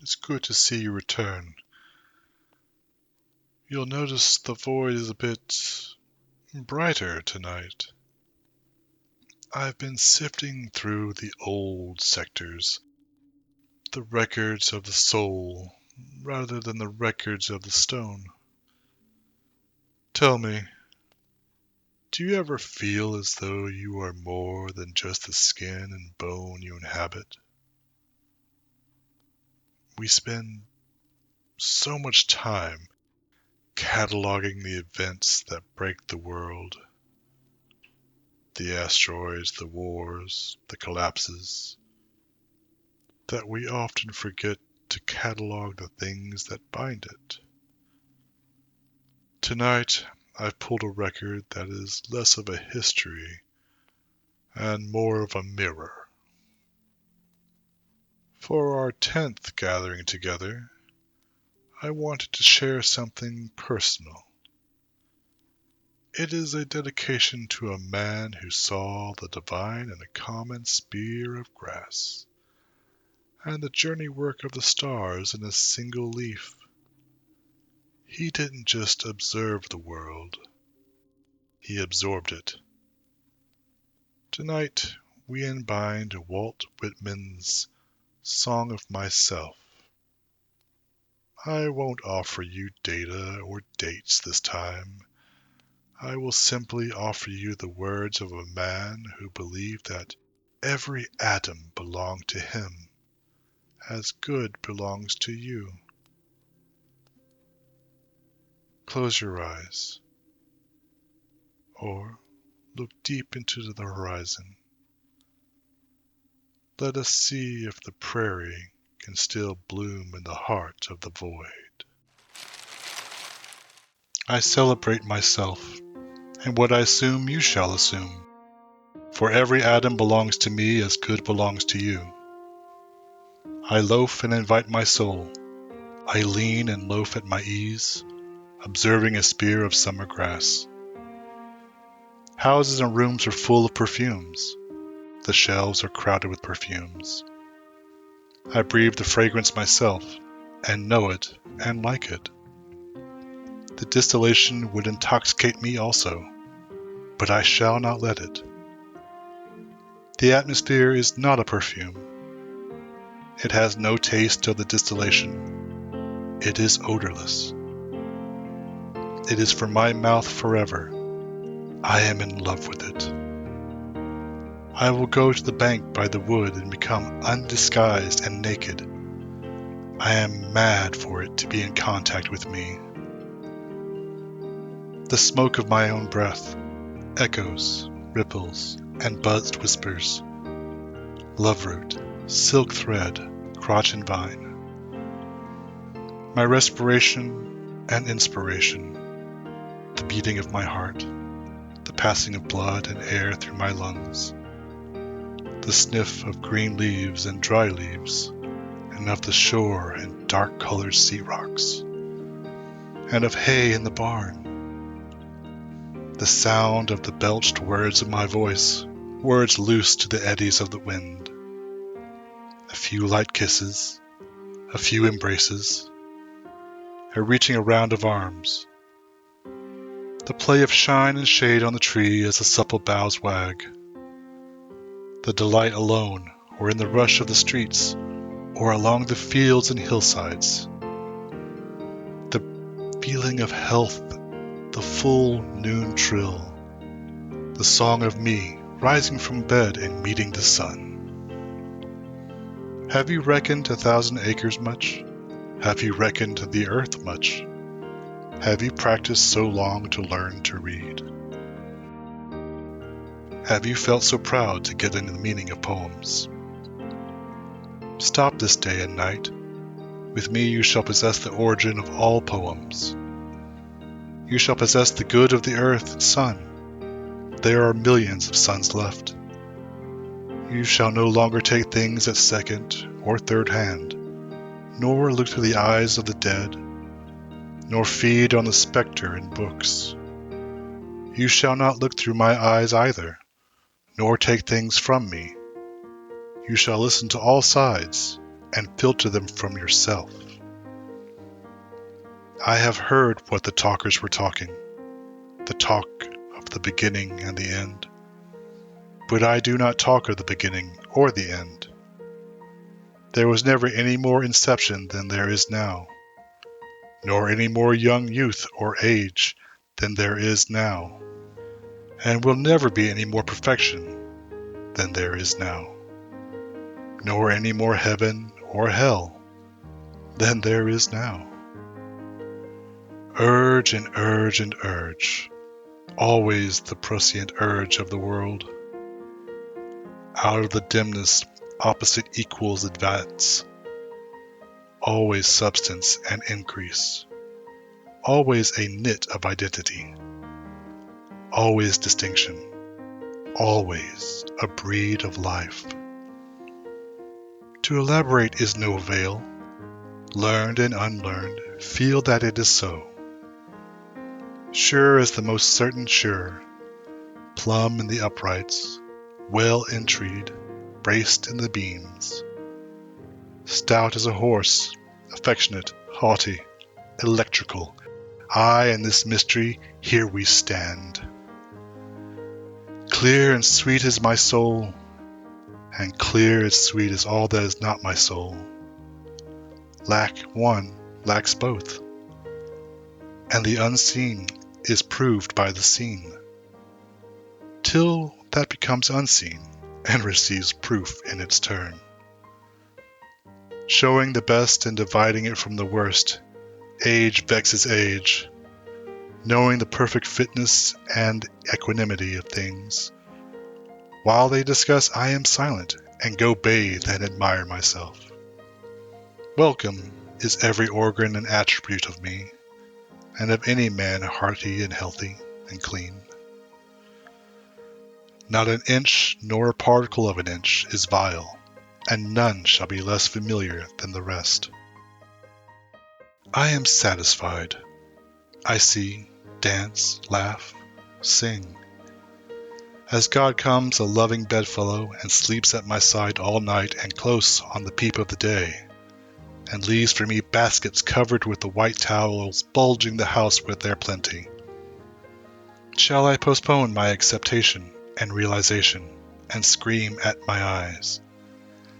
It's good to see you return. You'll notice the void is a bit brighter tonight. I've been sifting through the old sectors, the records of the soul, rather than the records of the stone. Tell me, do you ever feel as though you are more than just the skin and bone you inhabit? We spend so much time cataloging the events that break the world. The asteroids, the wars, the collapses, that we often forget to catalog the things that bind it. Tonight, I've pulled a record that is less of a history and more of a mirror. For our 10th gathering together, I wanted to share something personal. It is a dedication to a man who saw the divine in a common spear of grass, and the journey work of the stars in a single leaf. He didn't just observe the world, he absorbed it. Tonight, we unbind Walt Whitman's Song of Myself. I won't offer you data or dates this time. I will simply offer you the words of a man who believed that every atom belonged to him, as good belongs to you. Close your eyes, or look deep into the horizon. Let us see if the prairie can still bloom in the heart of the void. I celebrate myself, and what I assume you shall assume, for every atom belongs to me as good belongs to you. I loaf and invite my soul. I lean and loaf at my ease, observing a spear of summer grass. Houses and rooms are full of perfumes. The shelves are crowded with perfumes. I breathe the fragrance myself, and know it, and like it. The distillation would intoxicate me also, but I shall not let it. The atmosphere is not a perfume. It has no taste of the distillation. It is odorless. It is for my mouth forever. I am in love with it. I will go to the bank by the wood and become undisguised and naked. I am mad for it to be in contact with me. The smoke of my own breath, echoes, ripples, and buzzed whispers. Loveroot, silk thread, crotch and vine. My respiration and inspiration, the beating of my heart, the passing of blood and air through my lungs, the sniff of green leaves and dry leaves, and of the shore and dark-colored sea rocks, and of hay in the barn. The sound of the belched words of my voice, words loose to the eddies of the wind. A few light kisses, a few embraces, a reaching around of arms. The play of shine and shade on the tree as the supple boughs wag. The delight alone, or in the rush of the streets, or along the fields and hillsides. The feeling of health, the full noon trill, the song of me rising from bed and meeting the sun. Have you reckoned 1,000 acres much? Have you reckoned the earth much? Have you practiced so long to learn to read? Have you felt so proud to get into the meaning of poems? Stop this day and night. With me you shall possess the origin of all poems. You shall possess the good of the earth and sun. There are millions of suns left. You shall no longer take things at second or third hand, nor look through the eyes of the dead, nor feed on the spectre in books. You shall not look through my eyes either, nor take things from me. You shall listen to all sides, and filter them from yourself. I have heard what the talkers were talking, the talk of the beginning and the end. But I do not talk of the beginning or the end. There was never any more inception than there is now, nor any more young youth or age than there is now, and will never be any more perfection than there is now, nor any more heaven or hell than there is now. Urge and urge and urge, always the prescient urge of the world. Out of the dimness opposite equals advance, always substance and increase, always a knit of identity, always distinction, always a breed of life. To elaborate is no avail. Learned and unlearned feel that it is so. Sure as the most certain sure, plumb in the uprights, well entreed, braced in the beams. Stout as a horse, affectionate, haughty, electrical, I and this mystery, here we stand. Clear and sweet is my soul, and clear and sweet is all that is not my soul. Lack one, lacks both, and the unseen is proved by the seen, till that becomes unseen and receives proof in its turn. Showing the best and dividing it from the worst, age vexes age, knowing the perfect fitness and equanimity of things. While they discuss, I am silent and go bathe and admire myself. Welcome is every organ and attribute of me, and of any man hearty and healthy and clean. Not an inch nor a particle of an inch is vile, and none shall be less familiar than the rest. I am satisfied. I see, dance, laugh, sing. As God comes a loving bedfellow and sleeps at my side all night and close on the peep of the day, and leaves for me baskets covered with the white towels bulging the house with their plenty. Shall I postpone my acceptation and realization and scream at my eyes,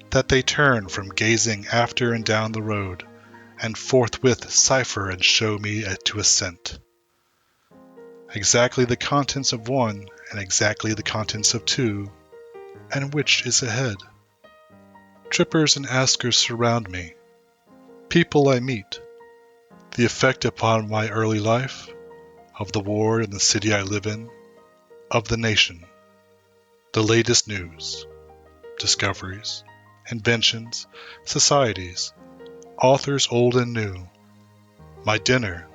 that they turn from gazing after and down the road, and forthwith cipher and show me to assent? Exactly the contents of one and exactly the contents of two, and which is ahead? Trippers and askers surround me, people I meet, the effect upon my early life, of the ward and the city I live in, of the nation, the latest news, discoveries, inventions, societies, authors old and new, my dinner,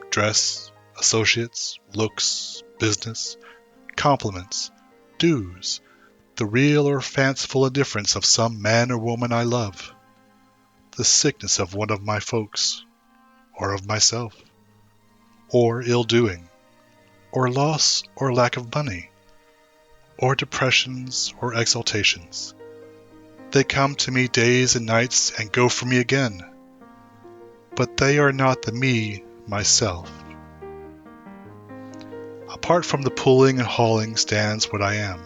dress, associates, looks, business, compliments, dues, the real or fanciful indifference of some man or woman I love, the sickness of one of my folks, or of myself, or ill-doing, or loss or lack of money, or depressions or exaltations. They come to me days and nights and go from me again, but they are not the me, myself. Apart from the pulling and hauling stands what I am,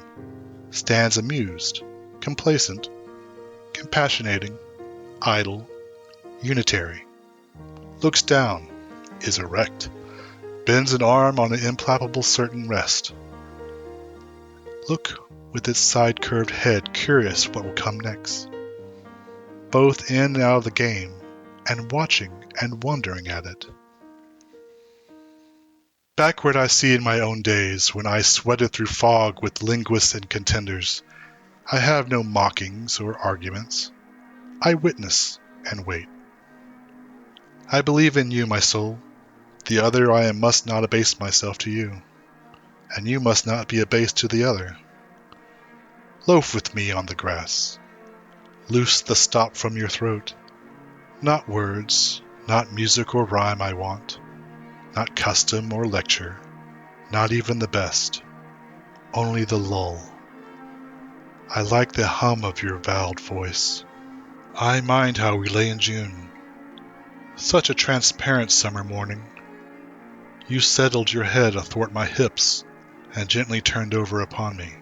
stands amused, complacent, compassionating, idle, unitary, looks down, is erect, bends an arm on an implacable certain rest. Look with its side-curved head, curious what will come next, both in and out of the game, and watching and wondering at it. Backward I see in my own days, when I sweated through fog with linguists and contenders. I have no mockings or arguments. I witness and wait. I believe in you, my soul. The other I must not abase myself to you, and you must not be abased to the other. Loaf with me on the grass. Loose the stop from your throat. Not words, not music or rhyme I want, not custom or lecture, not even the best, only the lull. I like the hum of your vowed voice, I mind how we lay in June, such a transparent summer morning. You settled your head athwart my hips and gently turned over upon me,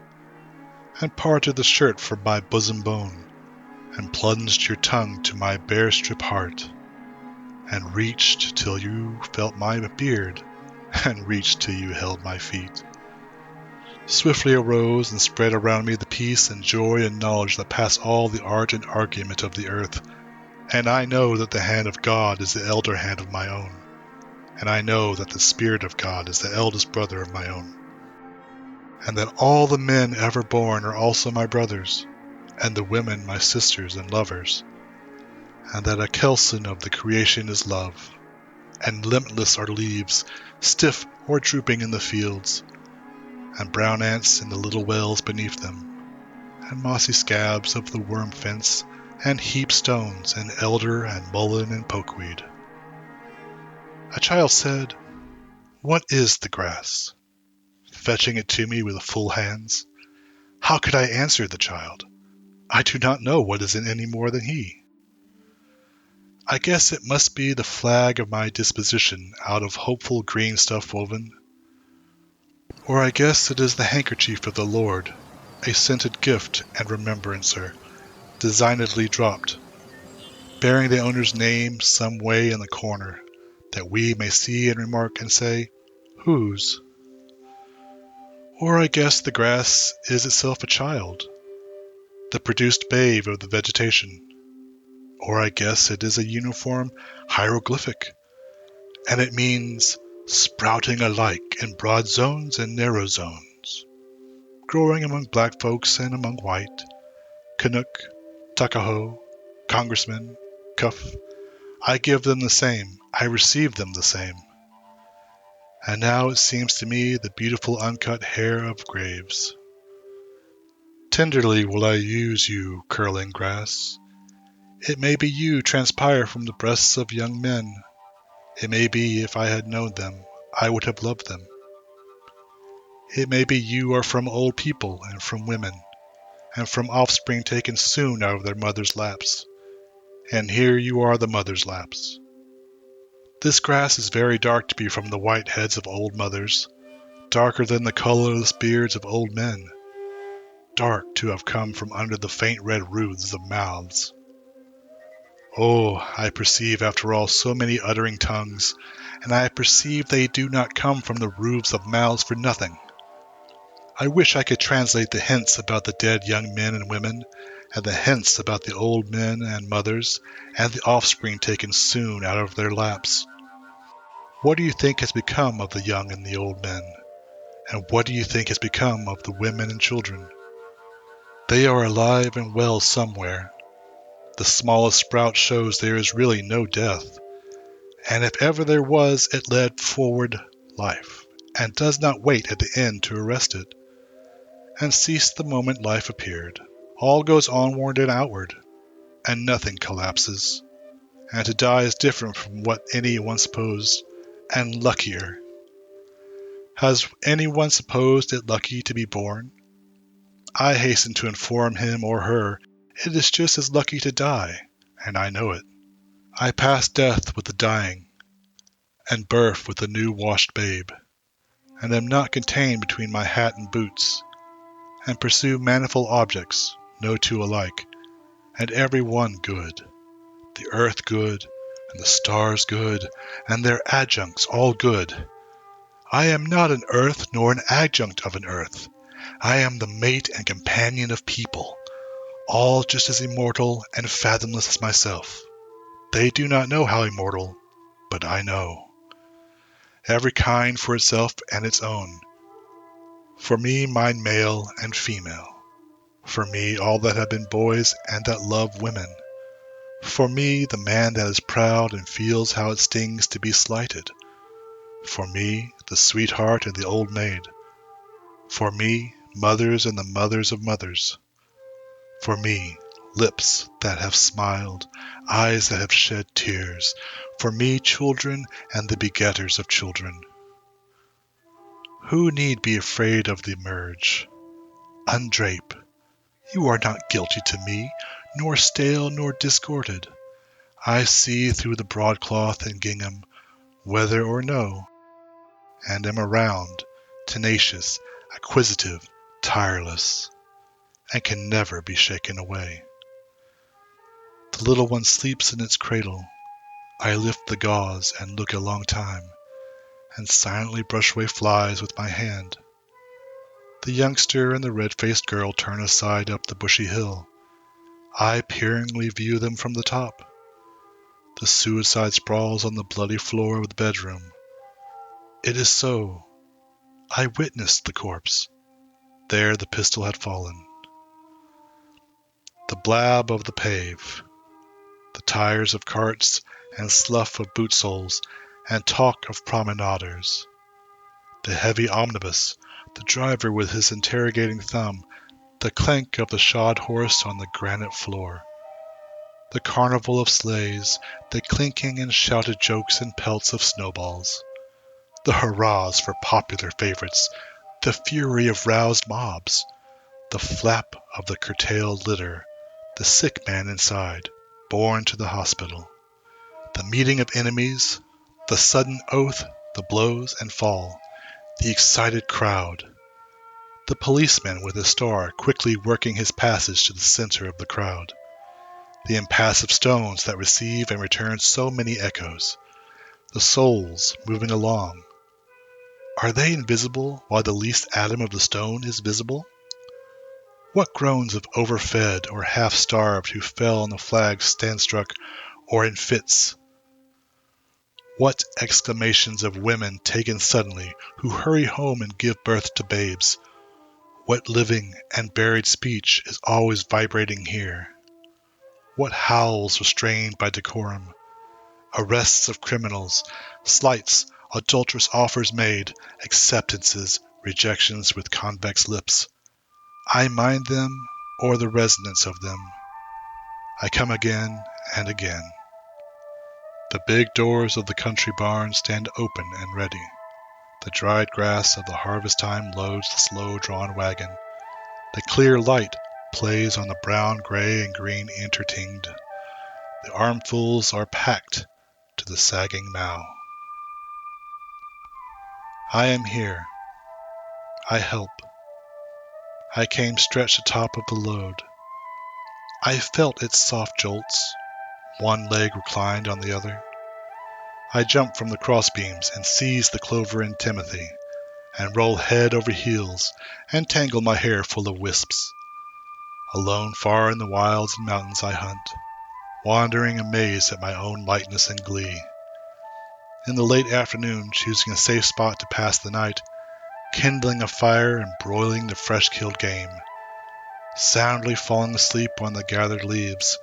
and parted the shirt from my bosom bone, and plunged your tongue to my bare strip heart, and reached till you felt my beard, and reached till you held my feet. Swiftly arose and spread around me the peace and joy and knowledge that pass all the art and argument of the earth. And I know that the hand of God is the elder hand of my own. And I know that the Spirit of God is the eldest brother of my own. And that all the men ever born are also my brothers, and the women my sisters and lovers. And that a kelson of the creation is love, and limitless are leaves, stiff or drooping in the fields, and brown ants in the little wells beneath them, and mossy scabs of the worm fence, and heap stones, and elder and mullein and pokeweed. A child said, "What is the grass?" fetching it to me with full hands. How could I answer the child? I do not know what is in any more than he. I guess it must be the flag of my disposition out of hopeful green stuff woven. Or I guess it is the handkerchief of the Lord, a scented gift and remembrancer, designedly dropped, bearing the owner's name some way in the corner, that we may see and remark and say, "Whose?" Or I guess the grass is itself a child, the produced babe of the vegetation. Or I guess it is a uniform hieroglyphic, and it means sprouting alike in broad zones and narrow zones, growing among black folks and among white, Canuck, Tuckahoe, Congressman, Cuff. I give them the same, I receive them the same. And now it seems to me the beautiful uncut hair of graves. Tenderly will I use you, curling grass. It may be you transpire from the breasts of young men. It may be if I had known them, I would have loved them. It may be you are from old people and from women, and from offspring taken soon out of their mother's laps. And here you are the mother's laps. This grass is very dark to be from the white heads of old mothers, darker than the colorless beards of old men, dark to have come from under the faint red roofs of mouths. Oh, I perceive after all so many uttering tongues, and I perceive they do not come from the roofs of mouths for nothing. I wish I could translate the hints about the dead young men and women, and the hints about the old men and mothers, and the offspring taken soon out of their laps. What do you think has become of the young and the old men? And what do you think has become of the women and children? They are alive and well somewhere. The smallest sprout shows there is really no death, and if ever there was, it led forward life, and does not wait at the end to arrest it, and ceased the moment life appeared. All goes onward and outward, and nothing collapses, and to die is different from what any one supposed, and luckier. Has any one supposed it lucky to be born? I hasten to inform him or her it is just as lucky to die, and I know it. I pass death with the dying, and birth with the new-washed babe, and am not contained between my hat and boots, and pursue manifold objects, no two alike, and every one good, the earth good, and the stars good, and their adjuncts all good. I am not an earth nor an adjunct of an earth. I am the mate and companion of people, all just as immortal and fathomless as myself. They do not know how immortal, but I know. Every kind for itself and its own. For me mine male and female. For me all that have been boys and that love women. For me the man that is proud and feels how it stings to be slighted. For me the sweetheart and the old maid. For me mothers and the mothers of mothers. For me lips that have smiled, eyes that have shed tears. For me children and the begetters of children. Who need be afraid of the merge? Undrape. You are not guilty to me, nor stale nor discorded. I see through the broadcloth and gingham, whether or no, and am around, tenacious, acquisitive, tireless, and can never be shaken away. The little one sleeps in its cradle. I lift the gauze and look a long time, and silently brush away flies with my hand. The youngster and the red-faced girl turn aside up the bushy hill. I peeringly view them from the top. The suicide sprawls on the bloody floor of the bedroom. It is so. I witnessed the corpse. There the pistol had fallen. The blab of the pave, the tires of carts and slough of boot soles, and talk of promenaders. The heavy omnibus, the driver with his interrogating thumb, the clank of the shod horse on the granite floor. The carnival of sleighs, the clinking and shouted jokes and pelts of snowballs. The hurrahs for popular favorites, the fury of roused mobs, the flap of the curtailed litter, the sick man inside, borne to the hospital. The meeting of enemies, the sudden oath, the blows and fall, the excited crowd. The policeman with his star quickly working his passage to the center of the crowd. The impassive stones that receive and return so many echoes. The souls moving along. Are they invisible while the least atom of the stone is visible? What groans of overfed or half-starved who fell on the flags stand-struck or in fits? What exclamations of women taken suddenly who hurry home and give birth to babes? What living and buried speech is always vibrating here? What howls restrained by decorum? Arrests of criminals, slights, adulterous offers made, acceptances, rejections with convex lips. I mind them or the resonance of them. I come again and again. The big doors of the country barn stand open and ready. The dried grass of the harvest time loads the slow-drawn wagon. The clear light plays on the brown, gray, and green intertinged. The armfuls are packed to the sagging mow. I am here. I help. I came stretched atop of the load. I felt its soft jolts. One leg reclined on the other. I jump from the crossbeams and seize the clover and timothy, and roll head over heels, and tangle my hair full of wisps. Alone far in the wilds and mountains I hunt, wandering amazed at my own lightness and glee. In the late afternoon, choosing a safe spot to pass the night, kindling a fire and broiling the fresh-killed game. Soundly falling asleep on the gathered leaves,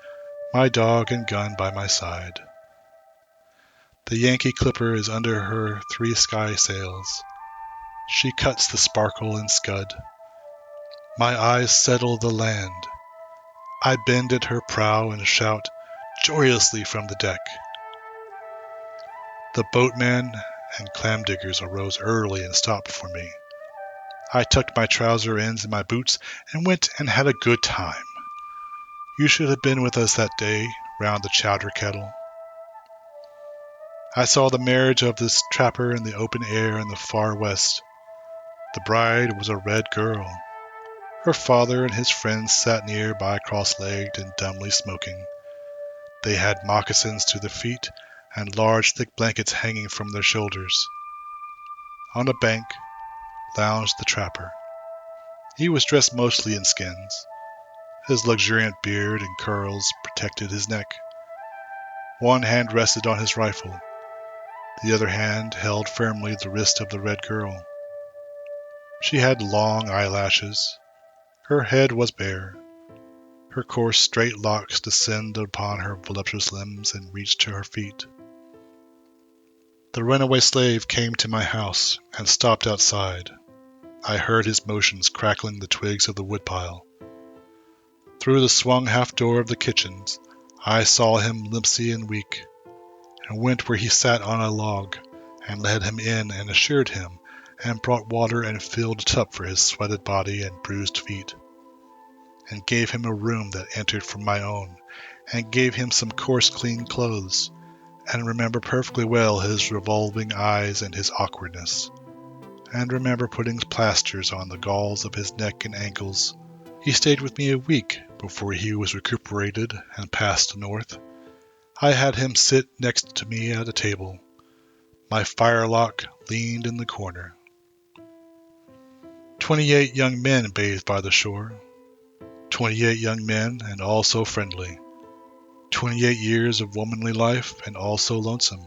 my dog and gun by my side. The Yankee clipper is under her 3 sky sails. She cuts the sparkle and scud. My eyes settle the land. I bend at her prow and shout joyously from the deck. The boatman and clam diggers arose early and stopped for me. I tucked my trouser ends in my boots and went and had a good time. You should have been with us that day round the chowder kettle. I saw the marriage of this trapper in the open air in the far west. The bride was a red girl. Her father and his friends sat near by cross-legged and dumbly smoking. They had moccasins to their feet and large thick blankets hanging from their shoulders. On a bank lounged the trapper. He was dressed mostly in skins. His luxuriant beard and curls protected his neck. One hand rested on his rifle. The other hand held firmly the wrist of the red girl. She had long eyelashes. Her head was bare. Her coarse, straight locks descended upon her voluptuous limbs and reached to her feet. The runaway slave came to my house and stopped outside. I heard his motions crackling the twigs of the woodpile. Through the swung half-door of the kitchens, I saw him limpsy and weak, and went where he sat on a log, and led him in and assured him, and brought water and filled a tub for his sweated body and bruised feet. and gave him a room that entered from my own, and gave him some coarse clean clothes, and remember perfectly well his revolving eyes and his awkwardness, and remember putting plasters on the galls of his neck and ankles. He stayed with me a week before he was recuperated and passed north. I had him sit next to me at a table. My firelock leaned in the corner. 28 young men bathed by the shore. 28 young men, and all so friendly. 28 years of womanly life, and all so lonesome.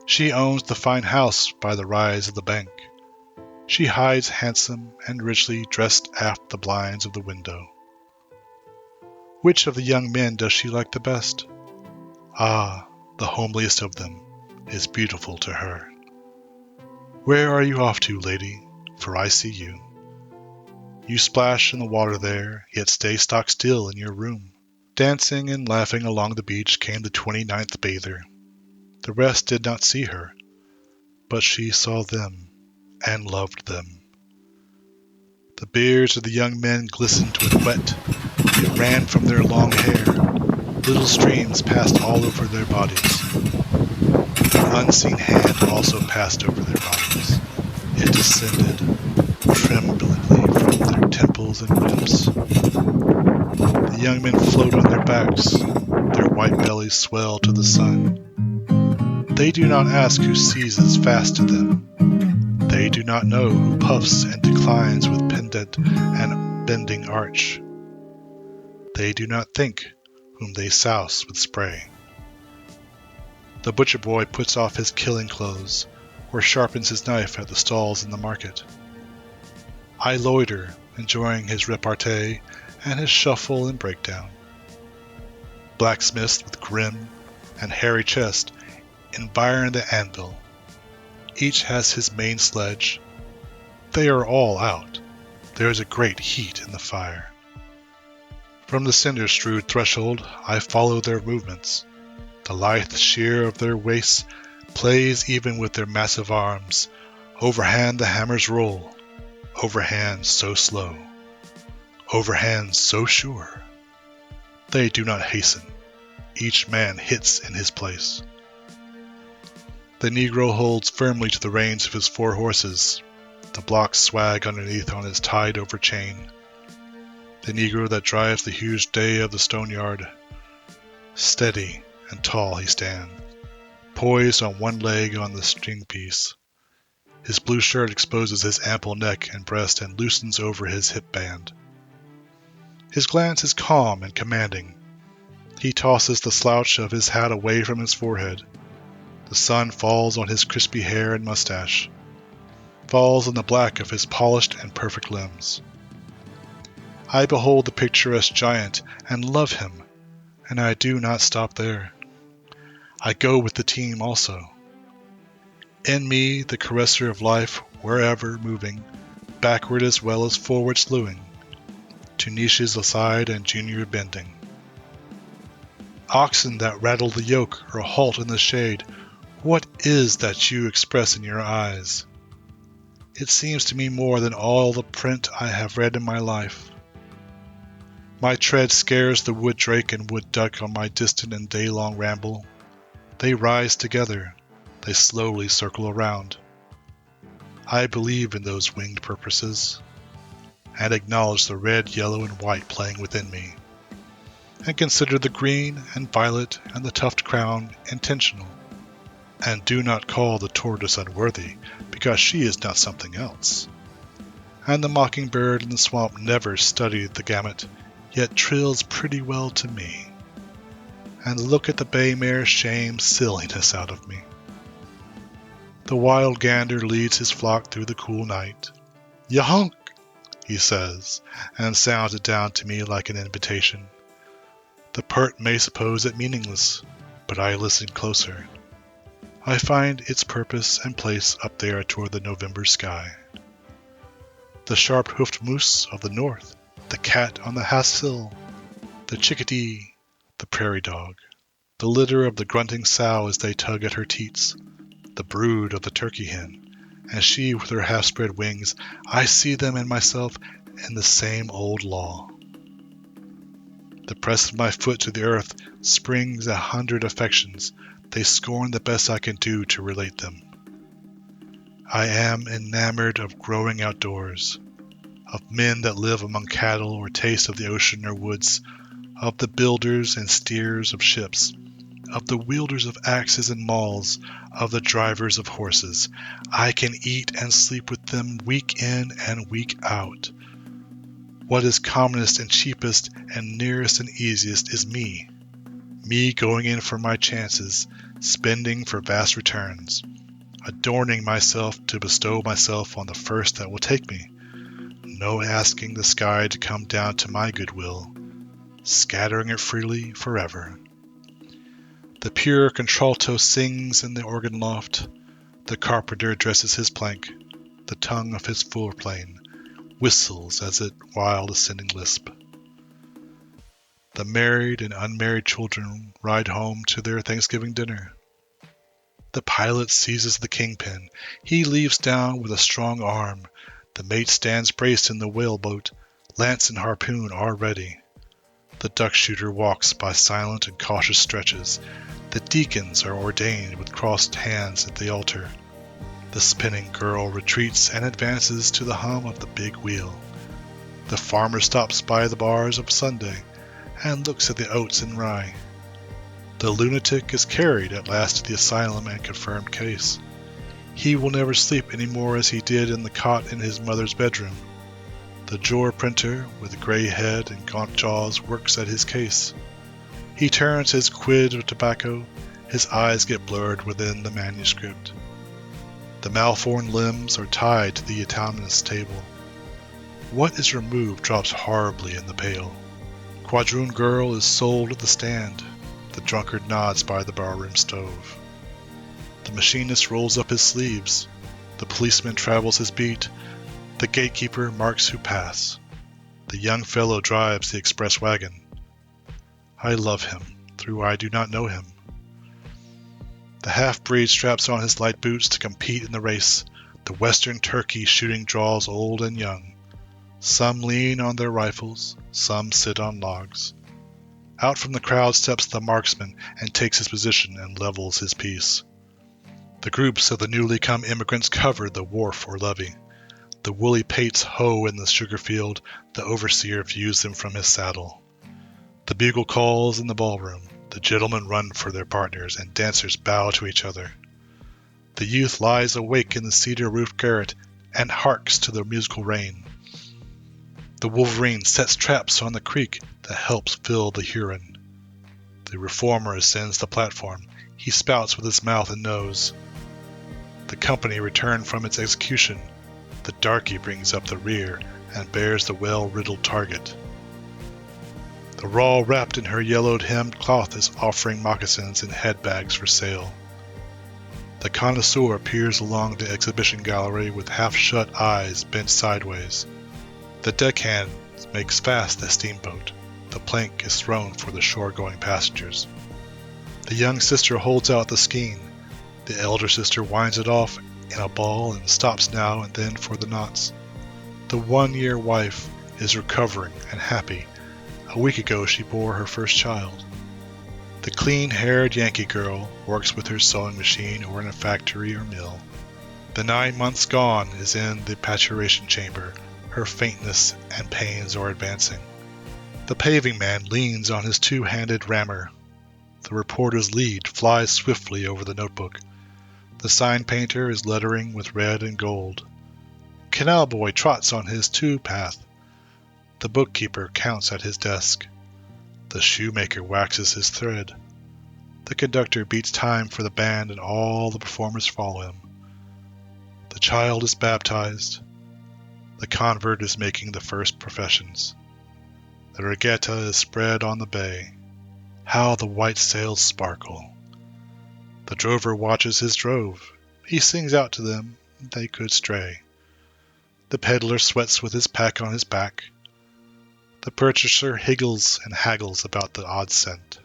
She owns the fine house by the rise of the bank. She hides handsome and richly dressed aft the blinds of the window. Which of the young men does she like the best? Ah, the homeliest of them is beautiful to her. Where are you off to, lady? For I see you. You splash in the water there, yet stay stock still in your room. Dancing and laughing along the beach came the 29th bather. The rest did not see her, but she saw them and loved them. The beards of the young men glistened with wet. It ran from their long hair. Little streams passed all over their bodies. An unseen hand also passed over their bodies. It descended tremblingly from their temples and ribs. The young men float on their backs. Their white bellies swell to the sun. They do not ask who seizes fast to them. They do not know who puffs and declines with pendant and bending arch. They do not think whom they souse with spray. The butcher boy puts off his killing clothes, or sharpens his knife at the stalls in the market. I loiter, enjoying his repartee and his shuffle and breakdown. Blacksmiths with grim and hairy chest environ the anvil. Each has his main sledge. They are all out. There is a great heat in the fire. From the cinder-strewed threshold I follow their movements. The lithe sheer of their waists plays even with their massive arms. Overhand the hammers roll. Overhand so slow. Overhand so sure. They do not hasten. Each man hits in his place. The Negro holds firmly to the reins of his 4 horses. The blocks swag underneath on his tied-over chain. The Negro that drives the huge day of the stone-yard. Steady and tall he stands, poised on one leg on the string-piece. His blue shirt exposes his ample neck and breast and loosens over his hip-band. His glance is calm and commanding. He tosses the slouch of his hat away from his forehead. The sun falls on his crispy hair and mustache, falls on the black of his polished and perfect limbs. I behold the picturesque giant and love him, and I do not stop there. I go with the team also. In me, the caresser of life, wherever moving, backward as well as forward slewing, to niches aside and junior bending. Oxen that rattle the yoke or halt in the shade, what is that you express in your eyes? It seems to me more than all the print I have read in my life. My tread scares the wood drake and wood duck on my distant and day-long ramble. They rise together. They slowly circle around. I believe in those winged purposes, and acknowledge the red, yellow, and white playing within me, and consider the green and violet and the tufted crown intentional, and do not call the tortoise unworthy, because she is not something else. And the mockingbird in the swamp never studied the gamut, yet trills pretty well to me. And the look at the bay mare shames silliness out of me. The wild gander leads his flock through the cool night. "Yahunk!" he says, and sounds it down to me like an invitation. The pert may suppose it meaningless, but I listen closer. I find its purpose and place up there toward the November sky. The sharp-hoofed moose of the north, the cat on the Hass-Hill, the chickadee, the prairie dog, the litter of the grunting sow as they tug at her teats, the brood of the turkey hen, and she with her half-spread wings, I see them and myself in the same old law. The press of my foot to the earth springs 100 affections. They scorn the best I can do to relate them. I am enamored of growing outdoors, of men that live among cattle or taste of the ocean or woods, of the builders and steerers of ships, of the wielders of axes and mauls, of the drivers of horses. I can eat and sleep with them week in and week out. What is commonest and cheapest and nearest and easiest is me. Me going in for my chances, spending for vast returns, adorning myself to bestow myself on the first that will take me. No asking the sky to come down to my goodwill, scattering it freely forever. The pure contralto sings in the organ loft. The carpenter dresses his plank. The tongue of his foreplane whistles as it wild ascending lisp. The married and unmarried children ride home to their Thanksgiving dinner. The pilot seizes the kingpin. He leaves down with a strong arm. The mate stands braced in the whaleboat. Lance and harpoon are ready. The duck shooter walks by silent and cautious stretches. The deacons are ordained with crossed hands at the altar. The spinning girl retreats and advances to the hum of the big wheel. The farmer stops by the bars of Sunday and looks at the oats and rye. The lunatic is carried at last to the asylum and confirmed case. He will never sleep any more as he did in the cot in his mother's bedroom. The drawer printer, with grey head and gaunt jaws, works at his case. He turns his quid of tobacco. His eyes get blurred within the manuscript. The malformed limbs are tied to the autonomous table. What is removed drops horribly in the pail. Quadroon girl is sold at the stand. The drunkard nods by the barroom stove. The machinist rolls up his sleeves. The policeman travels his beat. The gatekeeper marks who pass. The young fellow drives the express wagon. I love him, though I do not know him. The half-breed straps on his light boots to compete in the race. The western turkey shooting draws old and young. Some lean on their rifles, some sit on logs. Out from the crowd steps the marksman and takes his position and levels his piece. The groups of the newly come immigrants cover the wharf or levee. The woolly pates hoe in the sugar field. The overseer views them from his saddle. The bugle calls in the ballroom. The gentlemen run for their partners, and dancers bow to each other. The youth lies awake in the cedar-roofed garret and harks to the musical rain. The wolverine sets traps on the creek that helps fill the Huron. The reformer ascends the platform. He spouts with his mouth and nose. The company return from its execution. The darky brings up the rear and bears the well-riddled target. The raw wrapped in her yellowed hemmed cloth is offering moccasins and head bags for sale. The connoisseur peers along the exhibition gallery with half-shut eyes bent sideways. The deckhand makes fast the steamboat. The plank is thrown for the shore-going passengers. The young sister holds out the skein. The elder sister winds it off in a ball and stops now and then for the knots. The 1-year wife is recovering and happy. A week ago she bore her first child. The clean-haired Yankee girl works with her sewing machine or in a factory or mill. The 9 months gone is in the paturation chamber. Her faintness and pains are advancing. The paving man leans on his 2-handed rammer. The reporter's lead flies swiftly over the notebook. The sign painter is lettering with red and gold. Canal boy trots on his tow-path. The bookkeeper counts at his desk. The shoemaker waxes his thread. The conductor beats time for the band and all the performers follow him. The child is baptized. The convert is making the first professions. The regatta is spread on the bay. How the white sails sparkle. The drover watches his drove. He sings out to them, they could stray. The peddler sweats with his pack on his back. The purchaser higgles and haggles about the odd cent.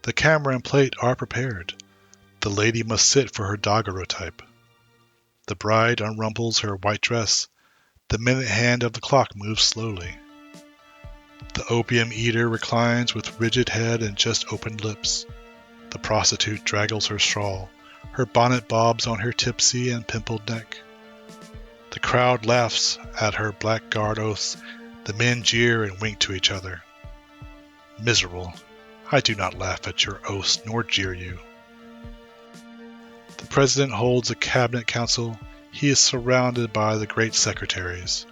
The camera and plate are prepared. The lady must sit for her daguerreotype. The bride unrumples her white dress. The minute hand of the clock moves slowly. The opium eater reclines with rigid head and just opened lips. The prostitute draggles her shawl. Her bonnet bobs on her tipsy and pimpled neck. The crowd laughs at her blackguard oaths. The men jeer and wink to each other. Miserable, I do not laugh at your oaths nor jeer you. The president holds a cabinet council. He is surrounded by the great secretaries.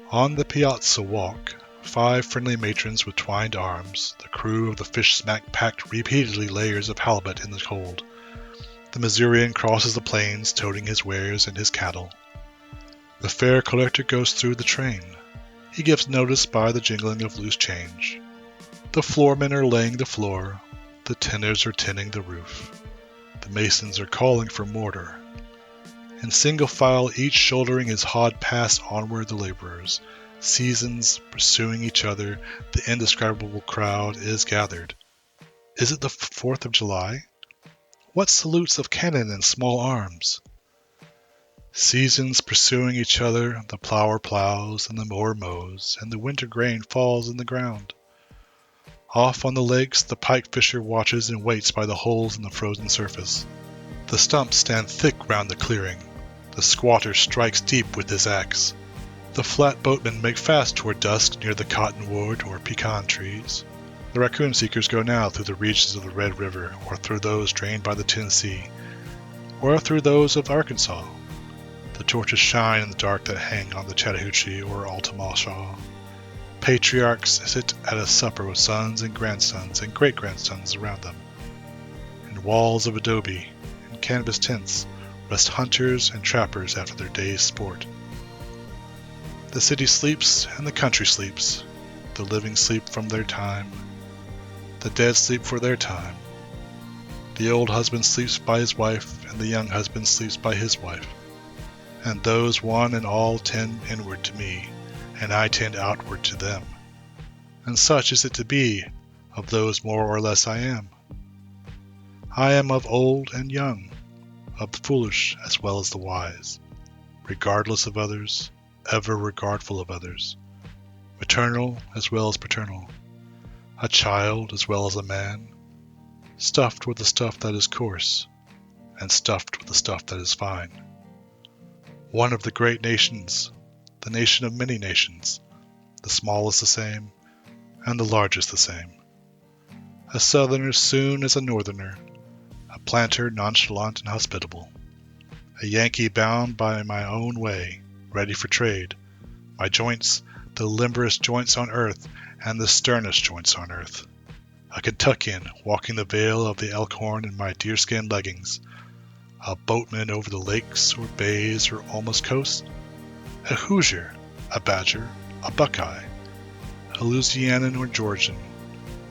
On the piazza walk 5 friendly matrons with twined arms. The crew of the fish smack packed repeatedly layers of halibut in the cold. The Missourian crosses the plains, toting his wares and his cattle. The fare collector goes through the train. He gives notice by the jingling of loose change. The floormen are laying the floor. The tinners are tinning the roof. The masons are calling for mortar. In single file, each shouldering his hod pass onward the laborers. Seasons pursuing each other, the indescribable crowd is gathered. Is it the 4th of July? What salutes of cannon and small arms? Seasons pursuing each other, the plower plows and the mower mows, and the winter grain falls in the ground. Off on the lakes, the pike fisher watches and waits by the holes in the frozen surface. The stumps stand thick round the clearing. The squatter strikes deep with his axe. The flat boatmen make fast toward dusk near the cottonwood or pecan trees. The raccoon seekers go now through the reaches of the Red River, or through those drained by the Tennessee, or through those of Arkansas. The torches shine in the dark that hang on the Chattahoochee or Altamahaw. Patriarchs sit at a supper with sons and great-grandsons around them. In walls of adobe and canvas tents rest hunters and trappers after their day's sport. The city sleeps and the country sleeps. The living sleep from their time. The dead sleep for their time. The old husband sleeps by his wife, and the young husband sleeps by his wife. And those one and all tend inward to me, and I tend outward to them. And such is it to be, of those more or less I am. I am of old and young, of the foolish as well as the wise, regardless of others, ever regardful of others, maternal as well as paternal, a child as well as a man, stuffed with the stuff that is coarse, and stuffed with the stuff that is fine. One of the great nations, the nation of many nations, the smallest the same, and the largest the same. A southerner soon as a northerner, a planter nonchalant and hospitable, a Yankee bound by my own way, ready for trade, my joints, the limberest joints on earth, and the sternest joints on earth. A Kentuckian walking the vale of the Elkhorn in my deerskin leggings, a boatman over the lakes or bays or almost coast, a Hoosier, a Badger, a Buckeye, a Louisianan or Georgian,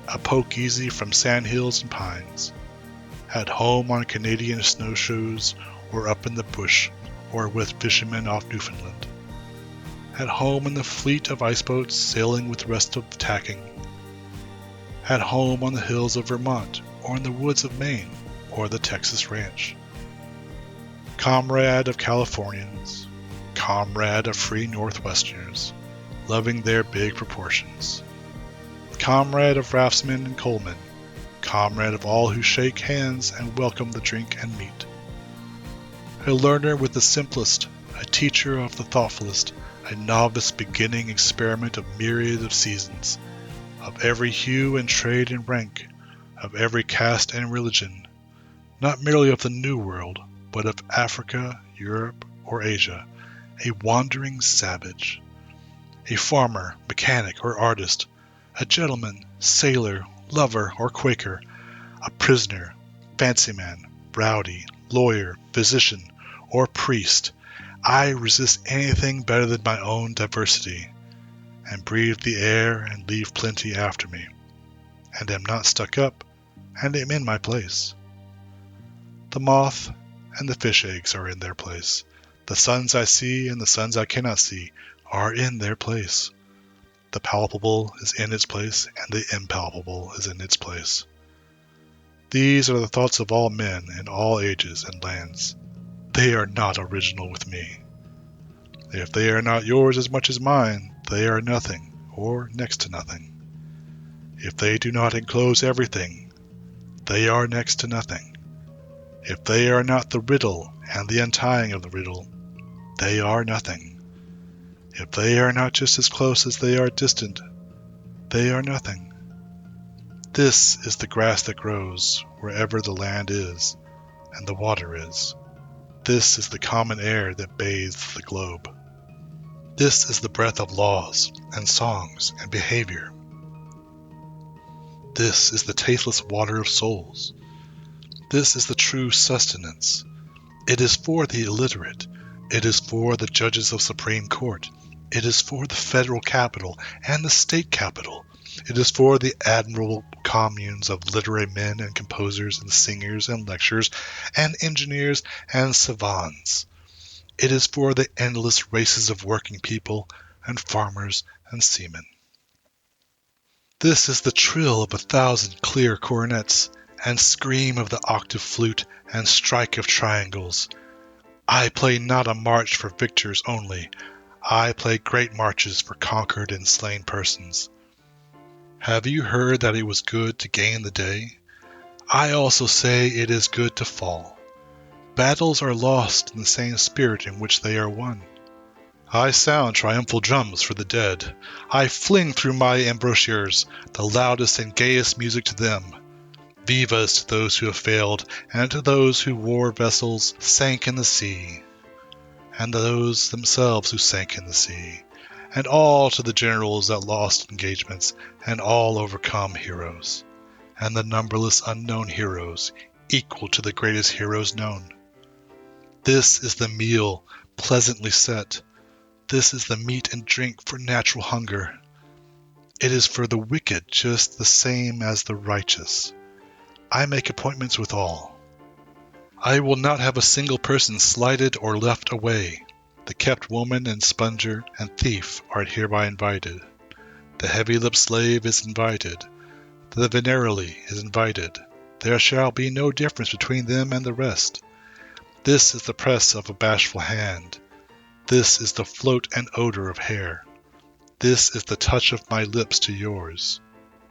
a poke easy from sandhills and pines, at home on Canadian snowshoes or up in the bush or with fishermen off Newfoundland, at home in the fleet of iceboats sailing with the rest of the tacking, at home on the hills of Vermont or in the woods of Maine or the Texas ranch. Comrade of Californians, comrade of free Northwesterners, loving their big proportions. Comrade of raftsmen and coalmen, comrade of all who shake hands and welcome the drink and meat. A learner with the simplest, a teacher of the thoughtfulest, a novice beginning experiment of myriad of seasons, of every hue and trade and rank, of every caste and religion, not merely of the New World, but of Africa, Europe, or Asia, a wandering savage, a farmer, mechanic, or artist, a gentleman, sailor, lover, or Quaker, a prisoner, fancyman, rowdy, lawyer, physician, or priest. I resist anything better than my own diversity, and breathe the air and leave plenty after me, and am not stuck up, and am in my place. The moth and the fish eggs are in their place. The suns I see and the suns I cannot see are in their place. The palpable is in its place, and the impalpable is in its place. These are the thoughts of all men in all ages and lands. They are not original with me. If they are not yours as much as mine, they are nothing, or next to nothing. If they do not enclose everything, they are next to nothing. If they are not the riddle and the untying of the riddle, they are nothing. If they are not just as close as they are distant, they are nothing. This is the grass that grows wherever the land is and the water is. This is the common air that bathes the globe. This is the breath of laws and songs and behavior. This is the tasteless water of souls. This is the true sustenance. It is for the illiterate. It is for the judges of Supreme Court. It is for the federal capital and the state capital. It is for the admirable communes of literary men and composers and singers and lecturers and engineers and savants. It is for the endless races of working people and farmers and seamen. This is the trill of 1,000 clear cornets and scream of the octave flute and strike of triangles. I play not a march for victors only. I play great marches for conquered and slain persons. Have you heard that it was good to gain the day? I also say it is good to fall. Battles are lost in the same spirit in which they are won. I sound triumphal drums for the dead. I fling through my embouchures the loudest and gayest music to them. Vivas to those who have failed, and to those who wore vessels sank in the sea, and those themselves who sank in the sea, and all to the generals that lost engagements, and all overcome heroes, and the numberless unknown heroes equal to the greatest heroes known. This is the meal pleasantly set. This is the meat and drink for natural hunger. It is for the wicked just the same as the righteous. I make appointments with all. I will not have a single person slighted or left away. The kept woman and sponger and thief are hereby invited. The heavy-lipped slave is invited. The venerally is invited. There shall be no difference between them and the rest. This is the press of a bashful hand. This is the float and odor of hair. This is the touch of my lips to yours.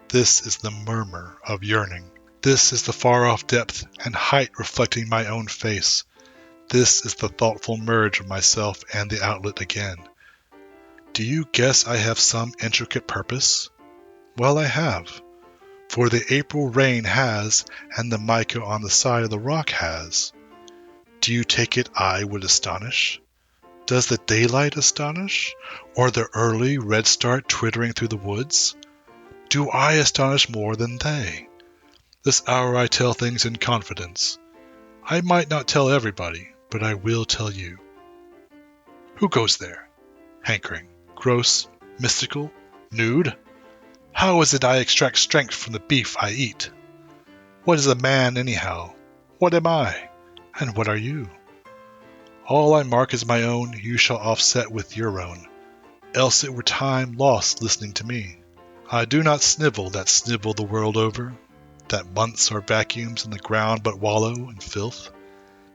This is the murmur of yearning. This is the far-off depth and height reflecting my own face. This is the thoughtful merge of myself and the outlet again. Do you guess I have some intricate purpose? Well, I have. For the April rain has, and the mica on the side of the rock has. Do you take it I would astonish? Does the daylight astonish? Or the early redstart twittering through the woods? Do I astonish more than they? This hour I tell things in confidence. I might not tell everybody, but I will tell you. Who goes there? Hankering. Gross. Mystical. Nude. How is it I extract strength from the beef I eat? What is a man anyhow? What am I? And what are you? All I mark as my own you shall offset with your own, else it were time lost listening to me. I do not snivel that snivel the world over, that months are vacuums and the ground but wallow in filth,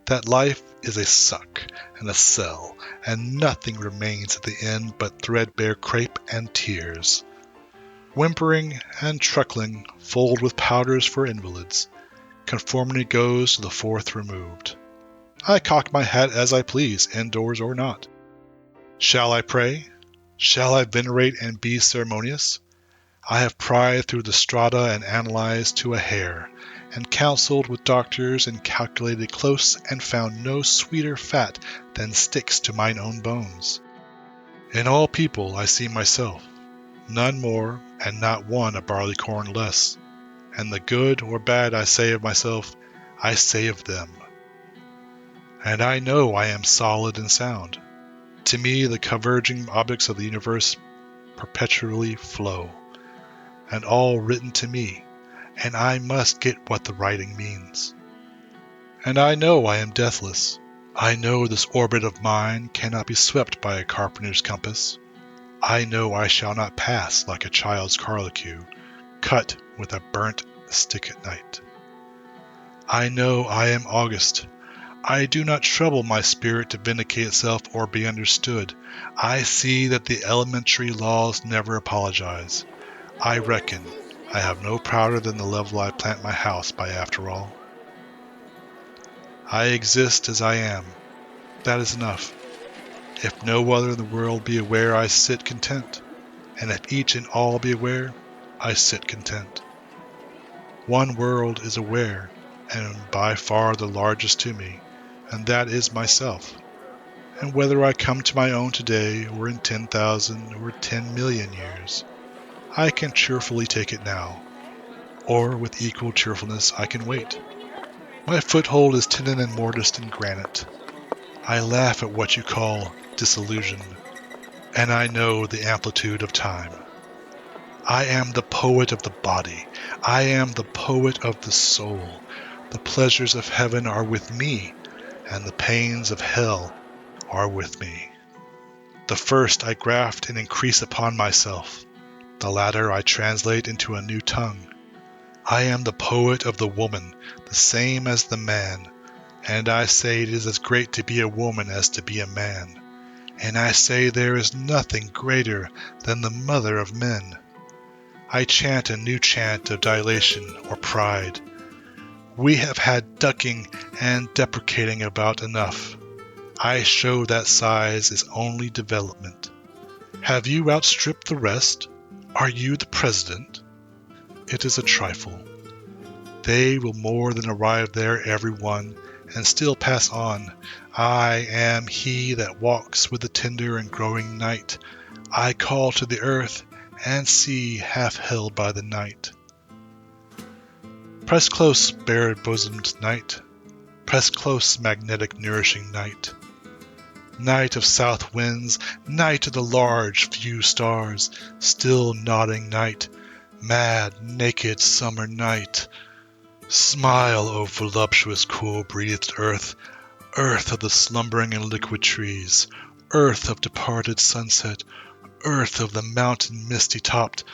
that life is a suck and a cell, and nothing remains at the end but threadbare crape and tears. Whimpering and truckling, fold with powders for invalids, conformity goes to the fourth removed. I cock my hat as I please, indoors or not. Shall I pray? Shall I venerate and be ceremonious? I have pried through the strata and analyzed to a hair, and counseled with doctors and calculated close, and found no sweeter fat than sticks to mine own bones. In all people I see myself, none more and not one a barleycorn less, and the good or bad I say of myself, I say of them. And I know I am solid and sound. To me the converging objects of the universe perpetually flow, and all written to me, and I must get what the writing means. And I know I am deathless. I know this orbit of mine cannot be swept by a carpenter's compass. I know I shall not pass like a child's carlicue, cut with a burnt stick at night. I know I am August. I do not trouble my spirit to vindicate itself or be understood. I see that the elementary laws never apologize. I reckon I have no prouder than the level I plant my house by after all. I exist as I am. That is enough. If no other in the world be aware, I sit content. And if each and all be aware, I sit content. One world is aware, and by far the largest to me, and that is myself. And whether I come to my own today, or in 10,000 or 10,000,000 years, I can cheerfully take it now, or with equal cheerfulness I can wait. My foothold is tenon and mortised in granite. I laugh at what you call dissolution, and I know the amplitude of time. I am the poet of the body. I am the poet of the soul. The pleasures of heaven are with me, and the pains of hell are with me. The first I graft and increase upon myself. The latter I translate into a new tongue. I am the poet of the woman, the same as the man, and I say it is as great to be a woman as to be a man, and I say there is nothing greater than the mother of men. I chant a new chant of dilation or pride. We have had ducking and deprecating about enough. I show that size is only development. Have you outstripped the rest? Are you the president? It is a trifle. They will more than arrive there every one, and still pass on. I am he that walks with the tender and growing night. I call to the earth and sea half held by the night. Press close, bare-bosomed night. Press close, magnetic, nourishing night. Night of south winds, night of the large few stars, still nodding night, mad, naked summer night. Smile, O voluptuous, cool-breathed earth, earth of the slumbering and liquid trees, earth of departed sunset, earth of the mountain misty-topped,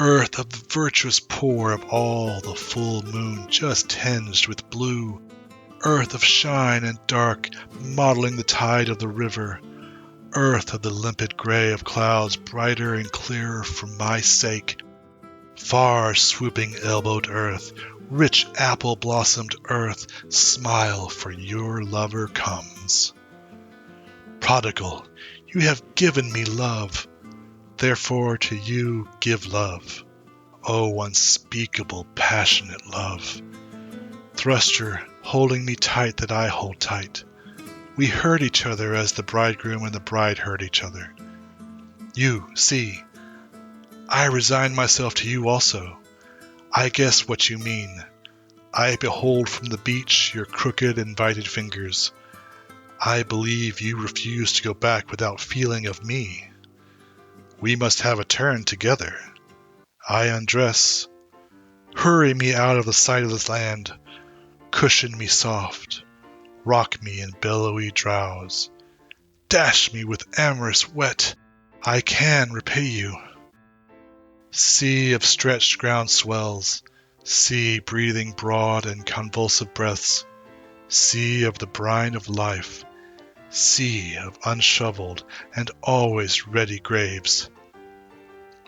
earth of the virtuous pour of all the full moon just tinged with blue, earth of shine and dark, modeling the tide of the river, earth of the limpid gray of clouds brighter and clearer for my sake, far swooping elbowed earth, rich apple-blossomed earth, smile, for your lover comes. Prodigal, you have given me love, therefore to you give love. O unspeakable, passionate love. Thruster, holding me tight that I hold tight. We hurt each other as the bridegroom and the bride hurt each other. You, see, I resign myself to you also. I guess what you mean. I behold from the beach your crooked, invited fingers. I believe you refuse to go back without feeling of me. We must have a turn together. I undress. Hurry me out of the sight of this land. Cushion me soft. Rock me in billowy drowse. Dash me with amorous wet. I can repay you. Sea of stretched ground swells. Sea breathing broad and convulsive breaths. Sea of the brine of life. Sea of unshoveled and always ready graves.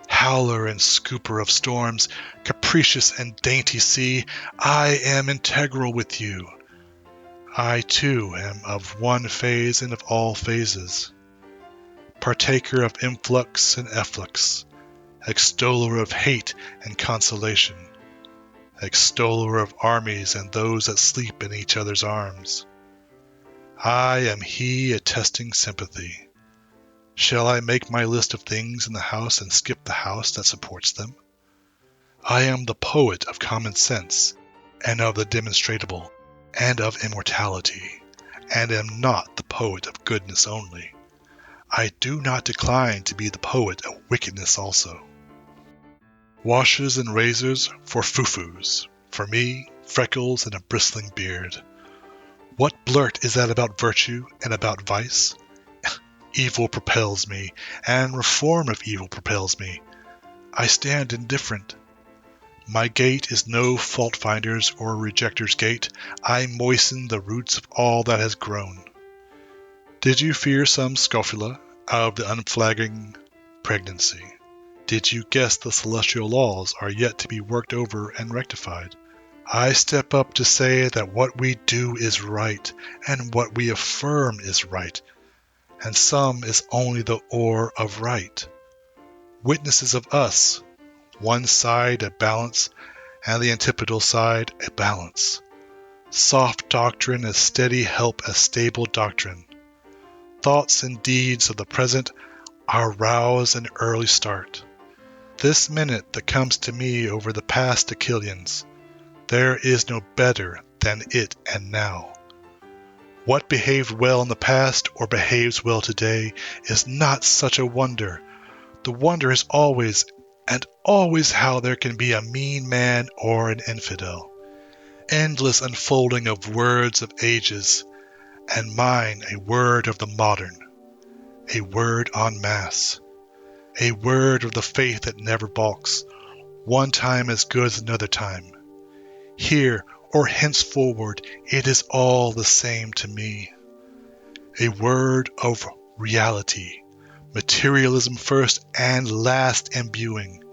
Howler and scooper of storms, capricious and dainty sea, I am integral with you. I too am of one phase and of all phases. Partaker of influx and efflux, extoller of hate and consolation, extoller of armies and those that sleep in each other's arms. I am he attesting sympathy. Shall I make my list of things in the house and skip the house that supports them? I am the poet of common sense, and of the demonstrable, and of immortality, and am not the poet of goodness only. I do not decline to be the poet of wickedness also. Washes and razors for foo-foos, for me, freckles and a bristling beard. What blurt is that about virtue and about vice? Evil propels me, and reform of evil propels me. I stand indifferent. My gate is no fault-finder's or rejecter's gate. I moisten the roots of all that has grown. Did you fear some scrofula out of the unflagging pregnancy? Did you guess the celestial laws are yet to be worked over and rectified? I step up to say that what we do is right, and what we affirm is right, and some is only the ore of right. Witnesses of us, one side a balance, and the antipodal side a balance. Soft doctrine as steady help as stable doctrine. Thoughts and deeds of the present are rouse and early start. This minute that comes to me over the past decillions, there is no better than it and now. What behaved well in the past or behaves well today is not such a wonder. The wonder is always and always how there can be a mean man or an infidel. Endless unfolding of words of ages, and mine a word of the modern, a word en masse, a word of the faith that never balks, one time as good as another time. Here or henceforward it is all the same to me. A word of reality, materialism first and last imbuing.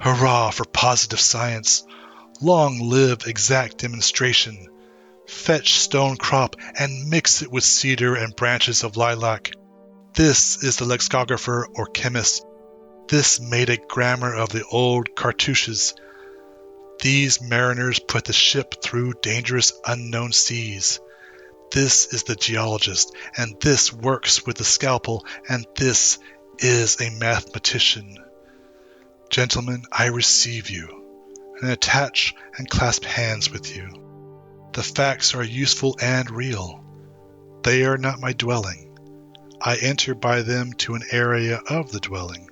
Hurrah for positive science! Long live exact demonstration! Fetch stone crop and mix it with cedar and branches of lilac. This is the lexicographer or chemist. This made a grammar of the old cartouches. These mariners put the ship through dangerous unknown seas. This is the geologist, and this works with the scalpel, and this is a mathematician. Gentlemen, I receive you, and attach and clasp hands with you. The facts are useful and real. They are not my dwelling. I enter by them to an area of the dwelling.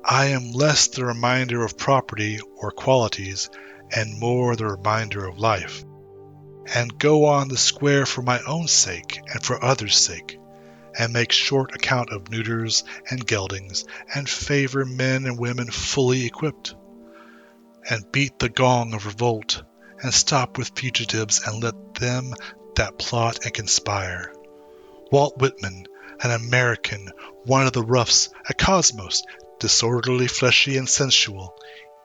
I am less the reminder of property or qualities, and more the reminder of life, and go on the square for my own sake and for others' sake, and make short account of neuters and geldings, and favor men and women fully equipped, and beat the gong of revolt, and stop with fugitives, and let them that plot and conspire. Walt Whitman, an American, one of the roughs, a cosmos, disorderly, fleshy, and sensual,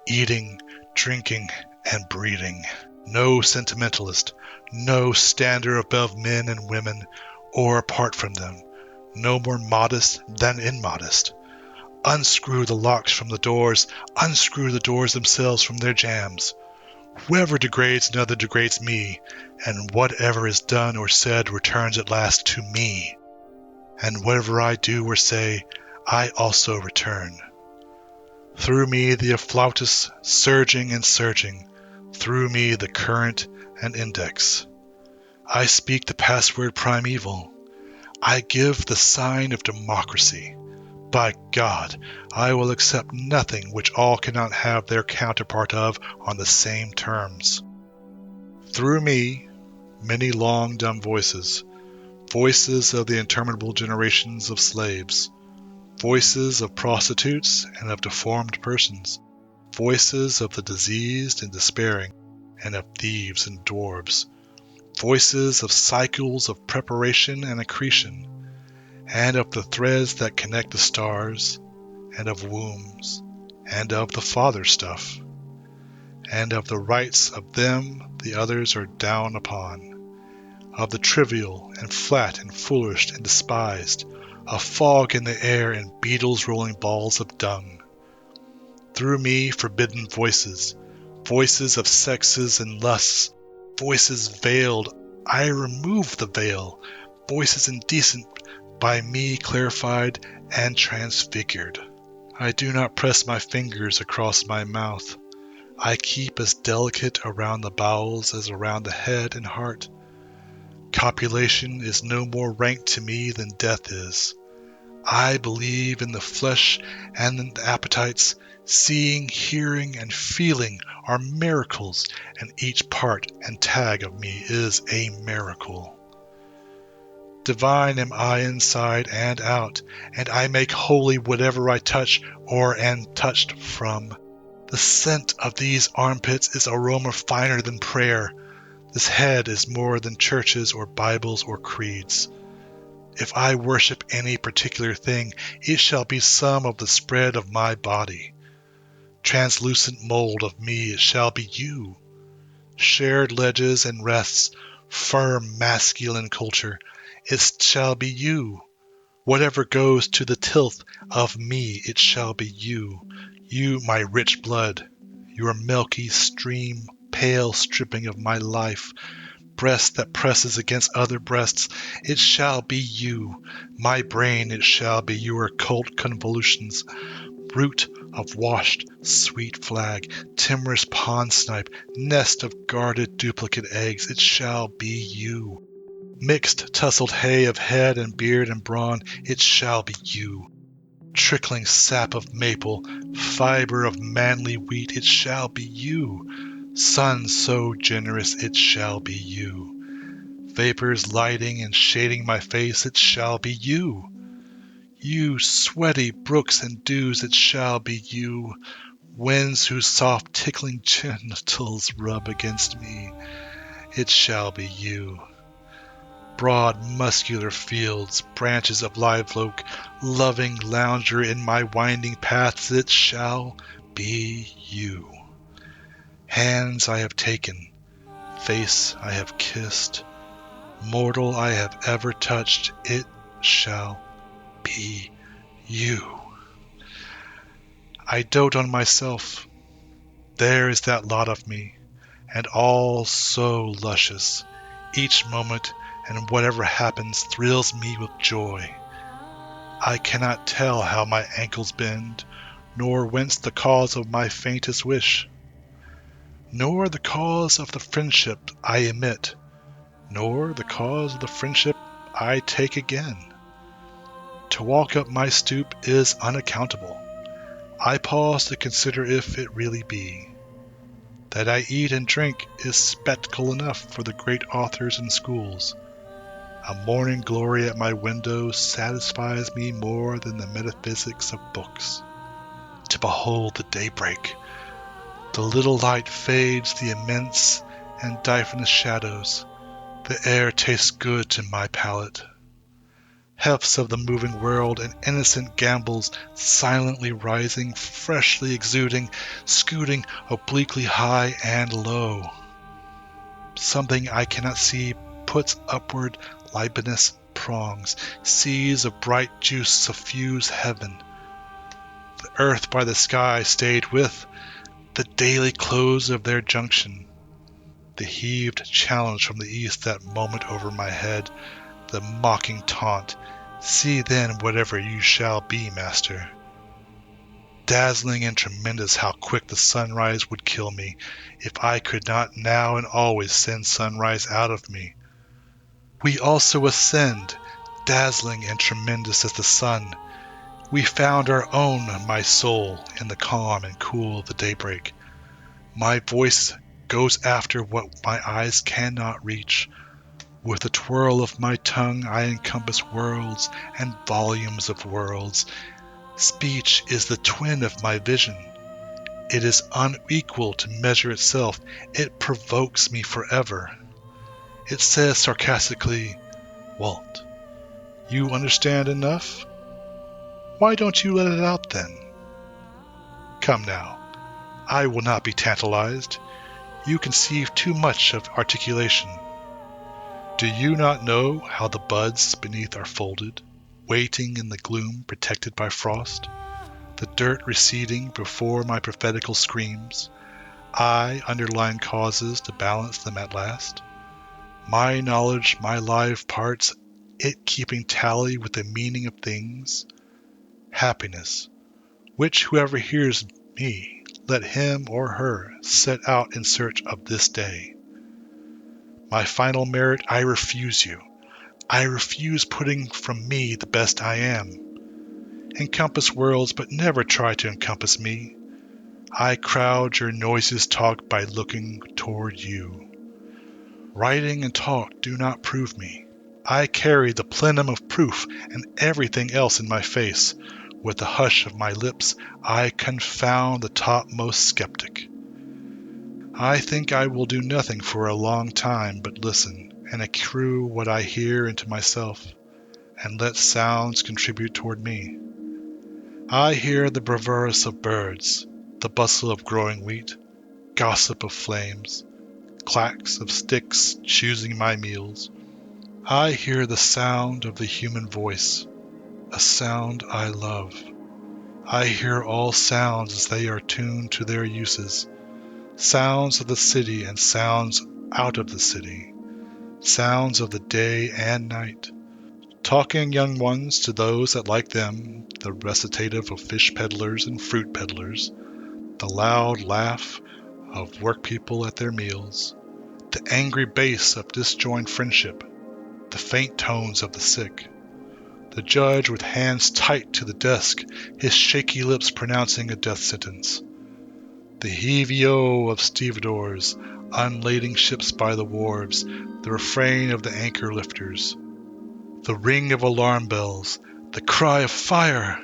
eating, drinking, and breeding. No sentimentalist, no stander above men and women, or apart from them, no more modest than immodest. Unscrew the locks from the doors, unscrew the doors themselves from their jambs. Whoever degrades another degrades me, and whatever is done or said returns at last to me. And whatever I do or say, I also return. Through me the afflatus surging and surging, through me the current and index. I speak the password primeval. I give the sign of democracy. By God, I will accept nothing which all cannot have their counterpart of on the same terms. Through me, many long dumb voices, voices of the interminable generations of slaves, voices of prostitutes and of deformed persons, voices of the diseased and despairing, and of thieves and dwarfs, voices of cycles of preparation and accretion, and of the threads that connect the stars, and of wombs, and of the father stuff, and of the rights of them the others are down upon, of the trivial and flat and foolish and despised, a fog in the air and beetles rolling balls of dung. Through me forbidden voices, voices of sexes and lusts, voices veiled, I remove the veil, voices indecent, by me clarified and transfigured. I do not press my fingers across my mouth. I keep as delicate around the bowels as around the head and heart. Copulation is no more rank to me than death is. I believe in the flesh and in the appetites. Seeing, hearing, and feeling are miracles, and each part and tag of me is a miracle. Divine am I inside and out, and I make holy whatever I touch or am touched from. The scent of these armpits is aroma finer than prayer. This head is more than churches or Bibles or creeds. If I worship any particular thing, it shall be some of the spread of my body. Translucent mold of me, it shall be you. Shared ledges and rests, firm masculine culture, it shall be you. Whatever goes to the tilth of me, it shall be you. You, my rich blood, your milky stream, pale stripping of my life, breast that presses against other breasts, it shall be you. My brain, it shall be your occult convolutions, root of washed sweet flag, timorous pond snipe, nest of guarded duplicate eggs, it shall be you. Mixed tussled hay of head and beard and brawn, it shall be you. Trickling sap of maple, fiber of manly wheat, it shall be you. Sun so generous, it shall be you. Vapors lighting and shading my face, it shall be you. You sweaty brooks and dews, it shall be you. Winds whose soft tickling genitals rub against me, it shall be you. Broad muscular fields, branches of live oak, loving lounger in my winding paths, it shall be you. Hands I have taken, face I have kissed, mortal I have ever touched, it shall be you. I dote on myself. There is that lot of me, and all so luscious. Each moment, and whatever happens, thrills me with joy. I cannot tell how my ankles bend, nor whence the cause of my faintest wish, nor the cause of the friendship I emit, nor the cause of the friendship I take again. To walk up my stoop is unaccountable. I pause to consider if it really be. That I eat and drink is spectacle enough for the great authors in schools. A morning glory at my window satisfies me more than the metaphysics of books. To behold the daybreak, the little light fades the immense and diaphanous shadows. The air tastes good to my palate. Hefts of the moving world and innocent gambols silently rising, freshly exuding, scooting obliquely high and low. Something I cannot see puts upward libidinous prongs, seas of bright juice suffuse heaven. The earth by the sky stayed with the daily close of their junction. The heaved challenge from the east that moment over my head, the mocking taunt, see then whatever you shall be, master. Dazzling and tremendous how quick the sunrise would kill me, if I could not now and always send sunrise out of me. We also ascend, dazzling and tremendous as the sun. We found our own, my soul, in the calm and cool of the daybreak. My voice goes after what my eyes cannot reach. With the twirl of my tongue I encompass worlds and volumes of worlds. Speech is the twin of my vision. It is unequal to measure itself. It provokes me forever. It says sarcastically, Walt, you understand enough? Why don't you let it out then? Come now, I will not be tantalized. You conceive too much of articulation. Do you not know how the buds beneath are folded, waiting in the gloom protected by frost, the dirt receding before my prophetical screams, I underline causes to balance them at last? My knowledge, my live parts, it keeping tally with the meaning of things? Happiness, which whoever hears me, let him or her set out in search of this day. My final merit, I refuse you. I refuse putting from me the best I am. Encompass worlds, but never try to encompass me. I crowd your noisiest talk by looking toward you. Writing and talk do not prove me. I carry the plenum of proof and everything else in my face. With the hush of my lips, I confound the topmost skeptic. I think I will do nothing for a long time but listen and accrue what I hear into myself, and let sounds contribute toward me. I hear the bravura of birds, the bustle of growing wheat, gossip of flames, clacks of sticks choosing my meals. I hear the sound of the human voice, a sound I love. I hear all sounds as they are tuned to their uses, sounds of the city and sounds out of the city, sounds of the day and night. Talking young ones to those that like them, the recitative of fish peddlers and fruit peddlers, the loud laugh of work people at their meals, the angry bass of disjoined friendship, the faint tones of the sick, the judge with hands tight to the desk, his shaky lips pronouncing a death sentence, the heave-yo of stevedores unlading ships by the wharves, the refrain of the anchor lifters, the ring of alarm bells, the cry of fire,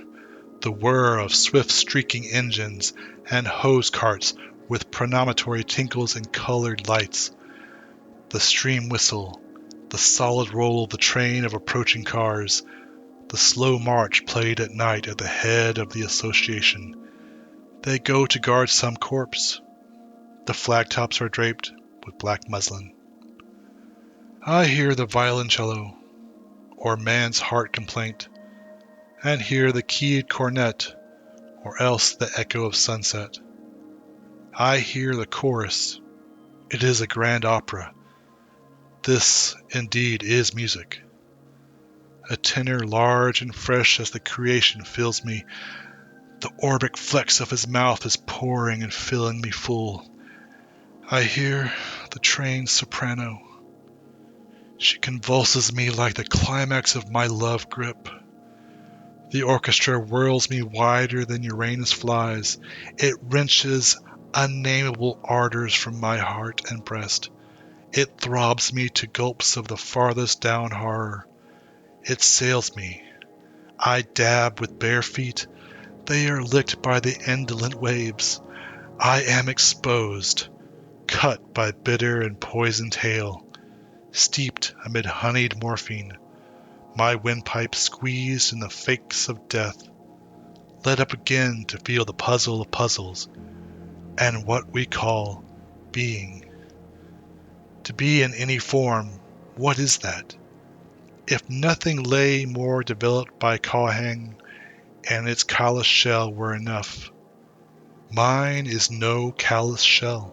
the whir of swift streaking engines and hose carts with premonitory tinkles and colored lights, the stream whistle, the solid roll of the train of approaching cars, the slow march played at night at the head of the association. They go to guard some corpse. The flagtops are draped with black muslin. I hear the violoncello, or man's heart complaint, and hear the keyed cornet, or else the echo of sunset. I hear the chorus. It is a grand opera. This, indeed, is music. A tenor large and fresh as the creation fills me. The orbic flex of his mouth is pouring and filling me full. I hear the trained soprano. She convulses me like the climax of my love grip. The orchestra whirls me wider than Uranus flies. It wrenches unnameable ardors from my heart and breast. It throbs me to gulps of the farthest down horror. It sails me. I dab with bare feet. They are licked by the indolent waves. I am exposed, cut by bitter and poisoned hail, steeped amid honeyed morphine, my windpipe squeezed in the fakes of death, led up again to feel the puzzle of puzzles, and what we call being. To be in any form, what is that? If nothing lay more developed by Cawhang, and its callous shell were enough. Mine is no callous shell.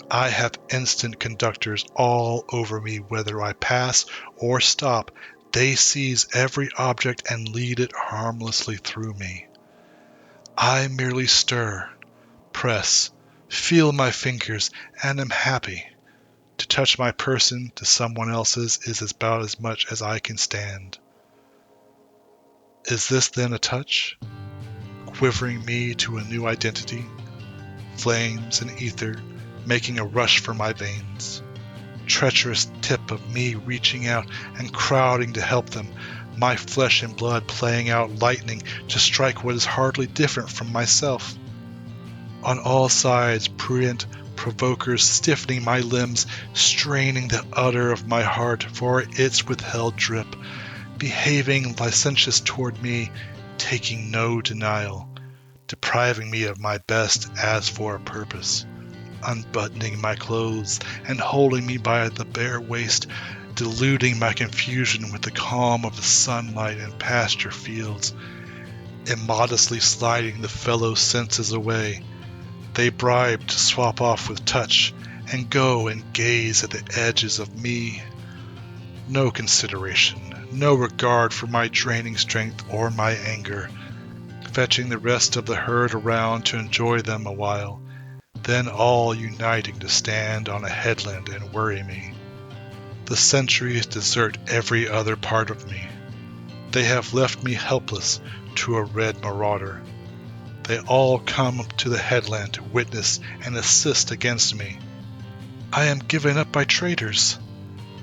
I have instant conductors all over me whether I pass or stop. They seize every object and lead it harmlessly through me. I merely stir, press, feel my fingers, and am happy. To touch my person to someone else's is about as much as I can stand. Is this then a touch? Quivering me to a new identity? Flames and ether making a rush for my veins. Treacherous tip of me reaching out and crowding to help them, my flesh and blood playing out lightning to strike what is hardly different from myself. On all sides, prudent provokers stiffening my limbs, straining the udder of my heart for its withheld drip, behaving licentious toward me, taking no denial, depriving me of my best as for a purpose, unbuttoning my clothes and holding me by the bare waist, deluding my confusion with the calm of the sunlight and pasture fields, immodestly sliding the fellow senses away. They bribe to swap off with touch and go and gaze at the edges of me. No consideration, no regard for my draining strength or my anger, fetching the rest of the herd around to enjoy them a while, then all uniting to stand on a headland and worry me. The centuries desert every other part of me. They have left me helpless to a red marauder. They all come to the headland to witness and assist against me. I am given up by traitors.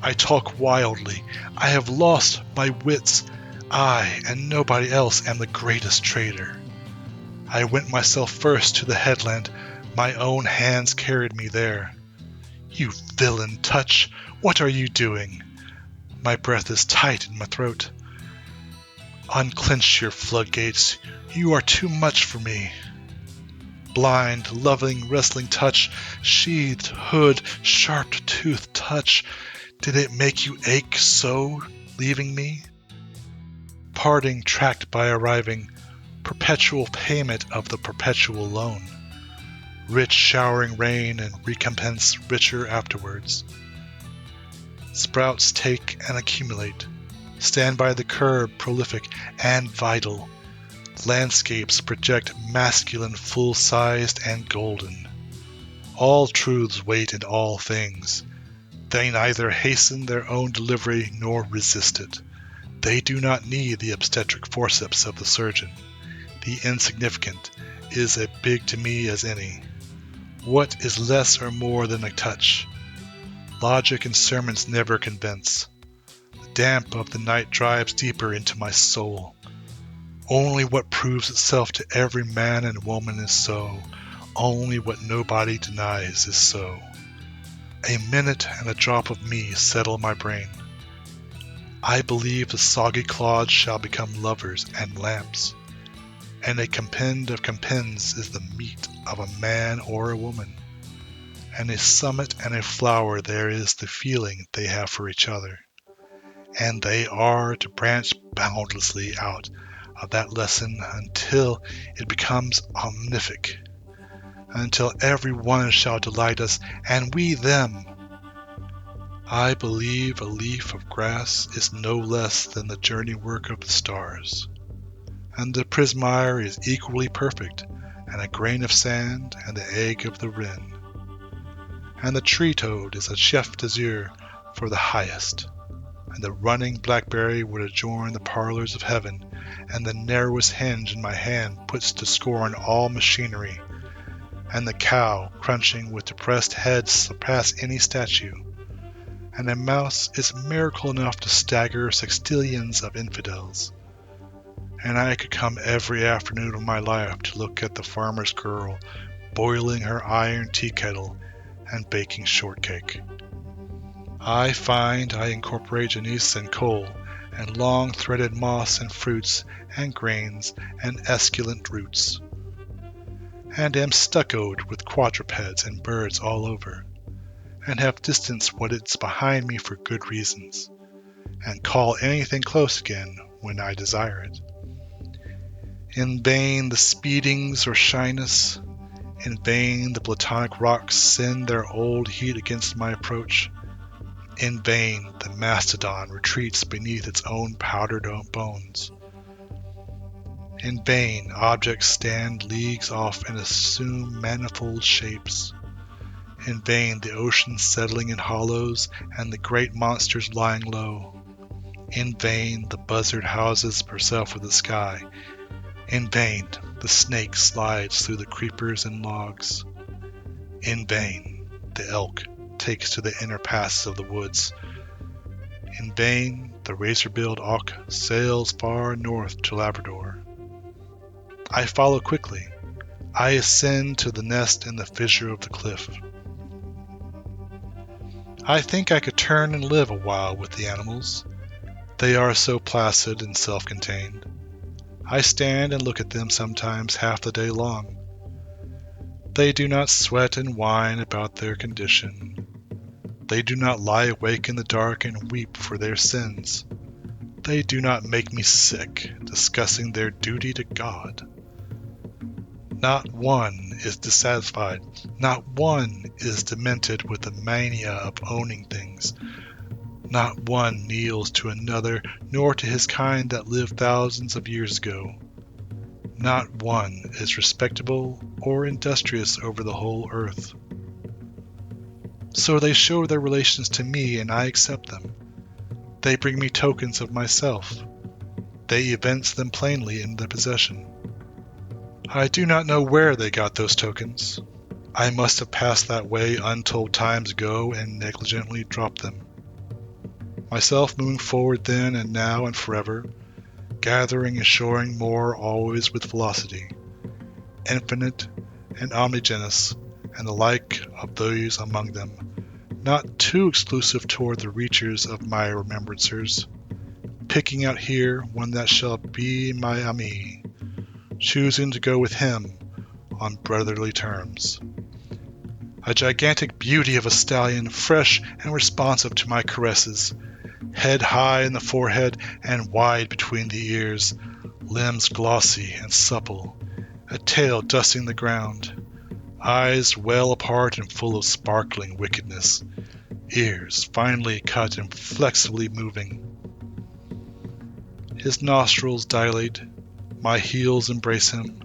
I talk wildly. I have lost my wits. I and nobody else am the greatest traitor. I went myself first to the headland, my own hands carried me there. You villain, Touch, what are you doing? My breath is tight in my throat. Unclench your floodgates, you are too much for me. Blind, loving, wrestling touch, sheathed hood, sharp-toothed touch, did it make you ache so, leaving me? Parting tracked by arriving, perpetual payment of the perpetual loan. Rich showering rain and recompense richer afterwards. Sprouts take and accumulate, stand by the curb prolific and vital. Landscapes project masculine, full-sized and golden. All truths wait in all things. They neither hasten their own delivery nor resist it. They do not need the obstetric forceps of the surgeon. The insignificant is as big to me as any. What is less or more than a touch? Logic and sermons never convince. The damp of the night drives deeper into my soul. Only what proves itself to every man and woman is so. Only what nobody denies is so. A minute and a drop of me settle my brain. I believe the soggy clods shall become lovers and lamps, and a compend of compends is the meat of a man or a woman, and a summit and a flower there is the feeling they have for each other, and they are to branch boundlessly out of that lesson until it becomes omnific, until every one shall delight us, and we them. I believe a leaf of grass is no less than the journey work of the stars, and the prismire is equally perfect, and a grain of sand and the egg of the wren, and the tree toad is a chef d'oeuvre for the highest, and the running blackberry would adorn the parlors of heaven, and the narrowest hinge in my hand puts to scorn all machinery, and the cow crunching with depressed head surpass any statue, and a mouse is miracle enough to stagger sextillions of infidels. And I could come every afternoon of my life to look at the farmer's girl boiling her iron tea kettle and baking shortcake. I find I incorporate Janice and coal, and long-threaded moss and fruits and grains and esculent roots, and am stuccoed with quadrupeds and birds all over, and have distanced what is behind me for good reasons, and call anything close again when I desire it. In vain the speedings or shyness, in vain the platonic rocks send their old heat against my approach. In vain the mastodon retreats beneath its own powdered bones. In vain objects stand leagues off and assume manifold shapes. In vain the ocean settling in hollows and the great monsters lying low. In vain the buzzard houses herself with the sky. In vain the snake slides through the creepers and logs. In vain the elk takes to the inner paths of the woods. In vain the razor-billed auk sails far north to Labrador. I follow quickly. I ascend to the nest in the fissure of the cliff. I think I could turn and live a while with the animals. They are so placid and self-contained. I stand and look at them sometimes half the day long. They do not sweat and whine about their condition. They do not lie awake in the dark and weep for their sins. They do not make me sick, discussing their duty to God. Not one is dissatisfied, not one is demented with the mania of owning things. Not one kneels to another, nor to his kind that lived thousands of years ago. Not one is respectable or industrious over the whole earth. So they show their relations to me, and I accept them. They bring me tokens of myself. They evince them plainly in their possession. I do not know where they got those tokens. I must have passed that way untold times ago and negligently dropped them. Myself moving forward then and now and forever, gathering and shoring more always with velocity, infinite and omnigenous, and the like of those among them, not too exclusive toward the reachers of my remembrancers, picking out here one that shall be my ami, choosing to go with him on brotherly terms. A gigantic beauty of a stallion, fresh and responsive to my caresses, head high in the forehead and wide between the ears, limbs glossy and supple, a tail dusting the ground, eyes well apart and full of sparkling wickedness, ears finely cut and flexibly moving. His nostrils dilate, my heels embrace him,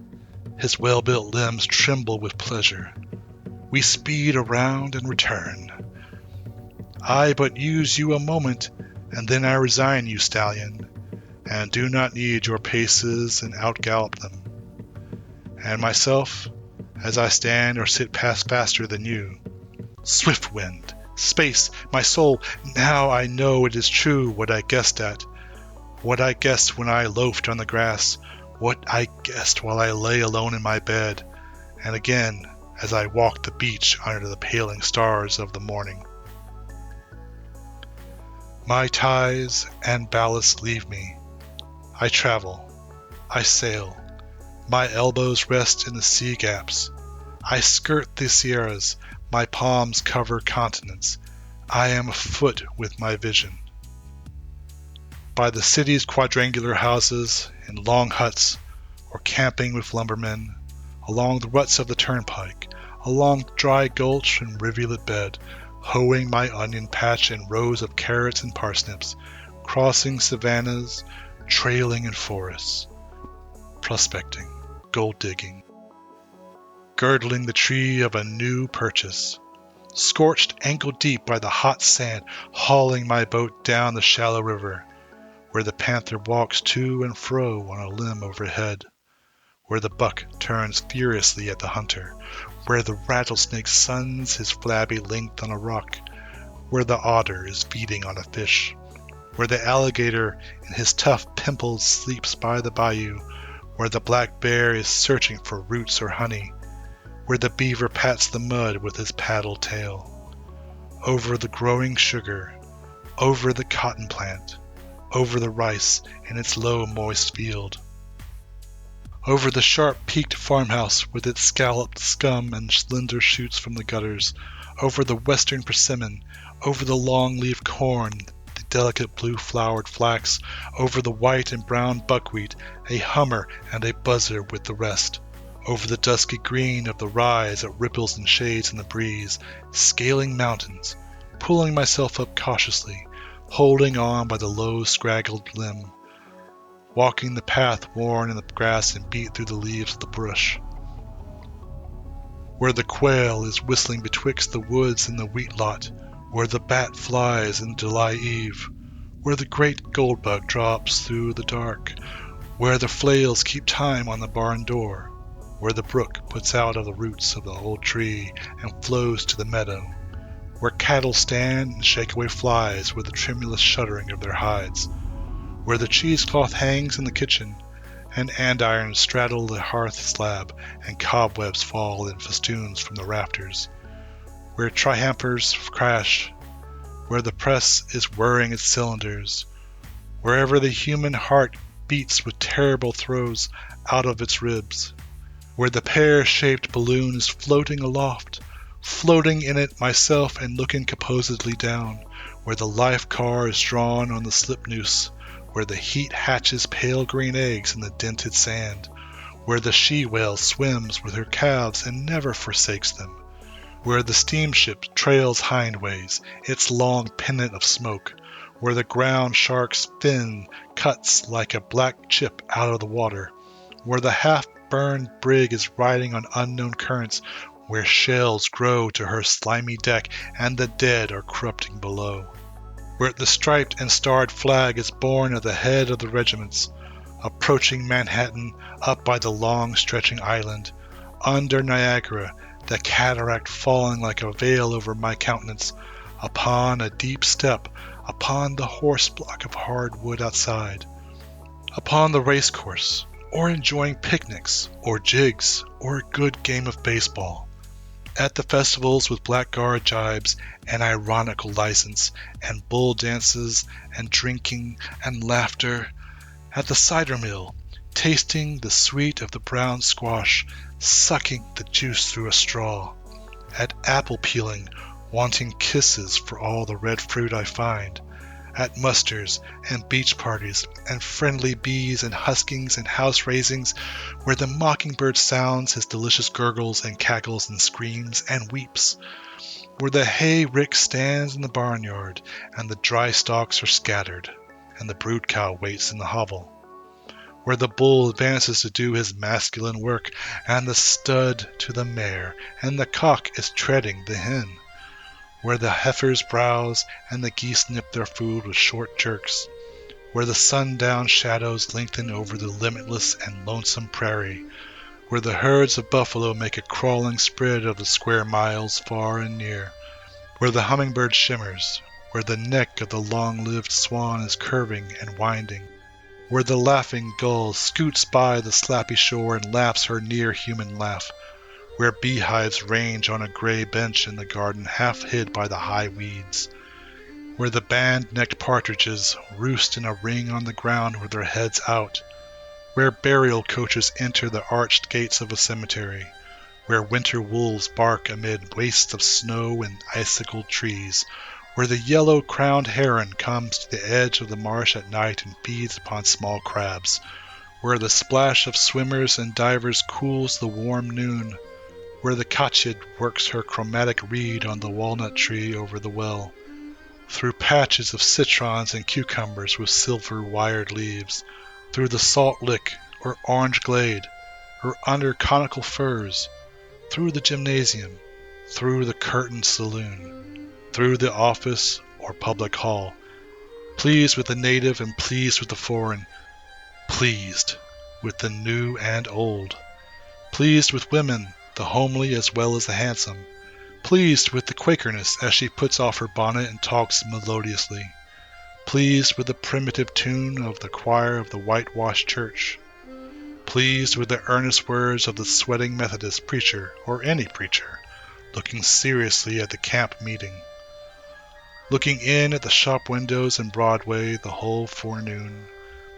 his well-built limbs tremble with pleasure. We speed around and return. I but use you a moment, and then I resign you, stallion, and do not need your paces and outgallop them. And myself, as I stand or sit pass faster than you. Swift wind, space, my soul, now I know it is true what I guessed at, what I guessed when I loafed on the grass, what I guessed while I lay alone in my bed, and again as I walked the beach under the paling stars of the morning. My ties and ballast leave me. I travel. I sail. My elbows rest in the sea gaps. I skirt the Sierras. My palms cover continents. I am afoot with my vision. By the city's quadrangular houses, in long huts, or camping with lumbermen, along the ruts of the turnpike, along dry gulch and rivulet bed, hoeing my onion patch and rows of carrots and parsnips, crossing savannas, trailing in forests, prospecting, gold digging, girdling the tree of a new purchase, scorched ankle deep by the hot sand, hauling my boat down the shallow river, where the panther walks to and fro on a limb overhead, where the buck turns furiously at the hunter, where the rattlesnake suns his flabby length on a rock, where the otter is feeding on a fish, where the alligator in his tough pimples sleeps by the bayou, where the black bear is searching for roots or honey, where the beaver pats the mud with his paddle tail, over the growing sugar, over the cotton plant, over the rice in its low moist field, over the sharp-peaked farmhouse with its scalloped scum and slender shoots from the gutters, over the western persimmon, over the long-leaved corn, the delicate blue-flowered flax, over the white and brown buckwheat, a hummer and a buzzer with the rest, over the dusky green of the rye as it ripples and shades in the breeze, scaling mountains, pulling myself up cautiously, holding on by the low scraggled limb, walking the path worn in the grass and beat through the leaves of the bush, where the quail is whistling betwixt the woods and the wheat lot, where the bat flies in July eve, where the great goldbug drops through the dark, where the flails keep time on the barn door, where the brook puts out of the roots of the old tree and flows to the meadow, where cattle stand and shake away flies with the tremulous shuddering of their hides, where the cheesecloth hangs in the kitchen, and andirons straddle the hearth slab, and cobwebs fall in festoons from the rafters, where trihampers crash, where the press is whirring its cylinders, wherever the human heart beats with terrible throes out of its ribs, where the pear-shaped balloon is floating aloft, floating in it myself and looking composedly down, where the life car is drawn on the slip noose, where the heat hatches pale green eggs in the dented sand, where the she-whale swims with her calves and never forsakes them, where the steamship trails hindways, its long pennant of smoke, where the ground shark's fin cuts like a black chip out of the water, where the half-burned brig is riding on unknown currents, where shells grow to her slimy deck and the dead are corrupting below, where the striped and starred flag is borne at the head of the regiments, approaching Manhattan up by the long stretching island, under Niagara, the cataract falling like a veil over my countenance, upon a deep step, upon the horse block of hard wood outside, upon the racecourse, or enjoying picnics, or jigs, or a good game of baseball. At the festivals with blackguard jibes and ironical license, and bull dances, and drinking, and laughter. At the cider mill, tasting the sweet of the brown squash, sucking the juice through a straw. At apple peeling, wanting kisses for all the red fruit I find. At musters and beach parties and friendly bees and huskings and house raisings, where the mockingbird sounds his delicious gurgles and cackles and screams and weeps, where the hay rick stands in the barnyard and the dry stalks are scattered and the brood cow waits in the hovel, where the bull advances to do his masculine work and the stud to the mare and the cock is treading the hen, where the heifers browse and the geese nip their food with short jerks, where the sundown shadows lengthen over the limitless and lonesome prairie, where the herds of buffalo make a crawling spread of the square miles far and near, where the hummingbird shimmers, where the neck of the long-lived swan is curving and winding, where the laughing gull scoots by the slappy shore and laughs her near-human laugh, where beehives range on a gray bench in the garden half hid by the high weeds, where the band-necked partridges roost in a ring on the ground with their heads out, where burial coaches enter the arched gates of a cemetery, where winter wolves bark amid wastes of snow and icicled trees, where the yellow-crowned heron comes to the edge of the marsh at night and feeds upon small crabs, where the splash of swimmers and divers cools the warm noon, where the katchid works her chromatic reed on the walnut tree over the well, through patches of citrons and cucumbers with silver-wired leaves, through the salt lick or orange glade, or under conical firs, through the gymnasium, through the curtained saloon, through the office or public hall, pleased with the native and pleased with the foreign, pleased with the new and old, pleased with women, the homely as well as the handsome, pleased with the Quakerness as she puts off her bonnet and talks melodiously, pleased with the primitive tune of the choir of the whitewashed church, pleased with the earnest words of the sweating Methodist preacher or any preacher, looking seriously at the camp meeting, looking in at the shop windows and Broadway the whole forenoon,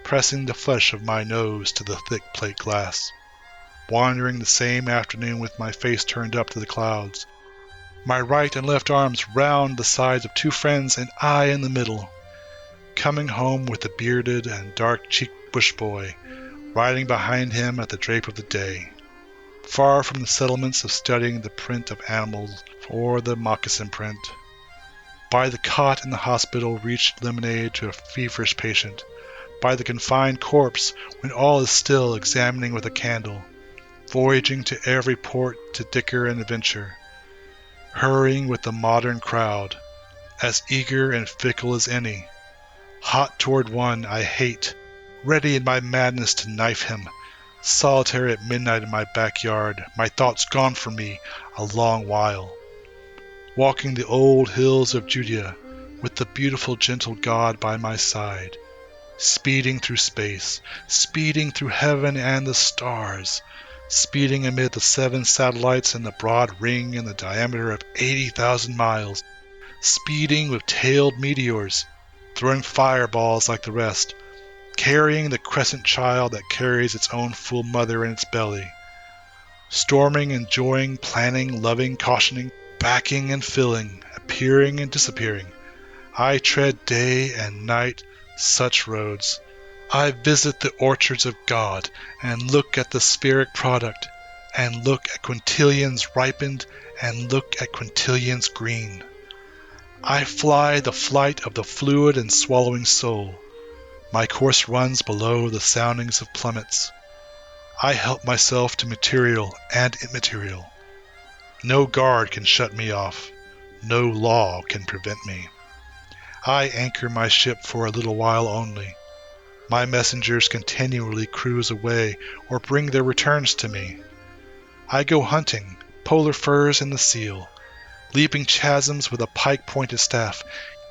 pressing the flesh of my nose to the thick plate glass, wandering the same afternoon with my face turned up to the clouds, my right and left arms round the sides of two friends and I in the middle, coming home with the bearded and dark-cheeked bush boy, riding behind him at the drape of the day, far from the settlements of studying the print of animals or the moccasin print. By the cot in the hospital reached lemonade to a feverish patient, by the confined corpse when all is still examining with a candle, voyaging to every port to dicker and adventure, hurrying with the modern crowd, as eager and fickle as any, hot toward one I hate, ready in my madness to knife him, solitary at midnight in my backyard, my thoughts gone from me a long while, walking the old hills of Judea with the beautiful gentle God by my side, speeding through space, speeding through heaven and the stars, speeding amid the 7 satellites in the broad ring in the diameter of 80,000 miles, speeding with tailed meteors, throwing fireballs like the rest, carrying the crescent child that carries its own full mother in its belly, storming, enjoying, planning, loving, cautioning, backing and filling, appearing and disappearing. I tread day and night such roads. I visit the orchards of God, and look at the spheric product, and look at quintillions ripened, and look at quintillions green. I fly the flight of the fluid and swallowing soul. My course runs below the soundings of plummets. I help myself to material and immaterial. No guard can shut me off. No law can prevent me. I anchor my ship for a little while only. My messengers continually cruise away or bring their returns to me. I go hunting, polar furs and the seal, leaping chasms with a pike-pointed staff,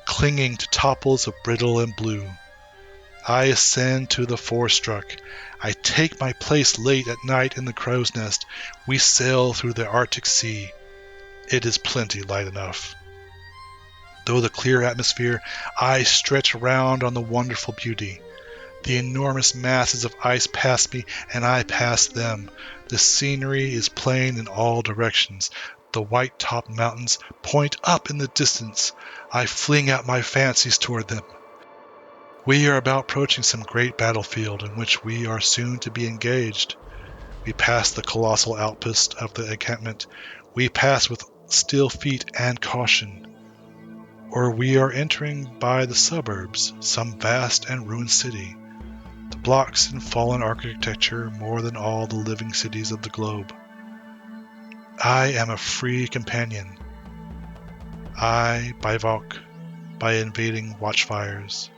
clinging to topples of brittle and blue. I ascend to the forestruck. I take my place late at night in the crow's nest. We sail through the Arctic Sea. It is plenty light enough. Through the clear atmosphere, I stretch around on the wonderful beauty. The enormous masses of ice pass me, and I pass them. The scenery is plain in all directions. The white-topped mountains point up in the distance. I fling out my fancies toward them. We are about approaching some great battlefield in which we are soon to be engaged. We pass the colossal outpost of the encampment. We pass with still feet and caution. Or we are entering by the suburbs some vast and ruined city. The blocks in fallen architecture more than all the living cities of the globe. I am a free companion. I bivouac by invading watchfires.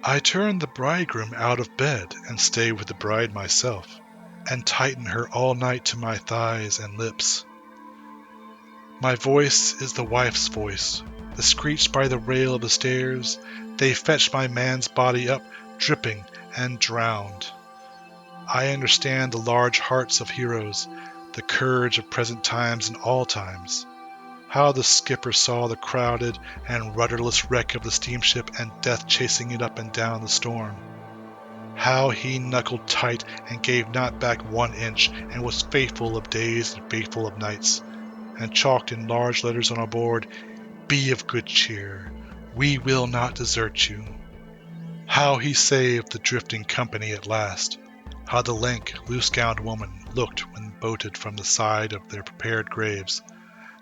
I turn the bridegroom out of bed and stay with the bride myself, and tighten her all night to my thighs and lips. My voice is the wife's voice, the screech by the rail of the stairs. They fetch my man's body up, dripping and drowned. I understand the large hearts of heroes, the courage of present times and all times. How the skipper saw the crowded and rudderless wreck of the steamship and death chasing it up and down the storm. How he knuckled tight and gave not back 1 inch, and was faithful of days and faithful of nights, and chalked in large letters on a board, "Be of good cheer, we will not desert you." How he saved the drifting company at last. How the lank, loose-gowned woman looked when boated from the side of their prepared graves.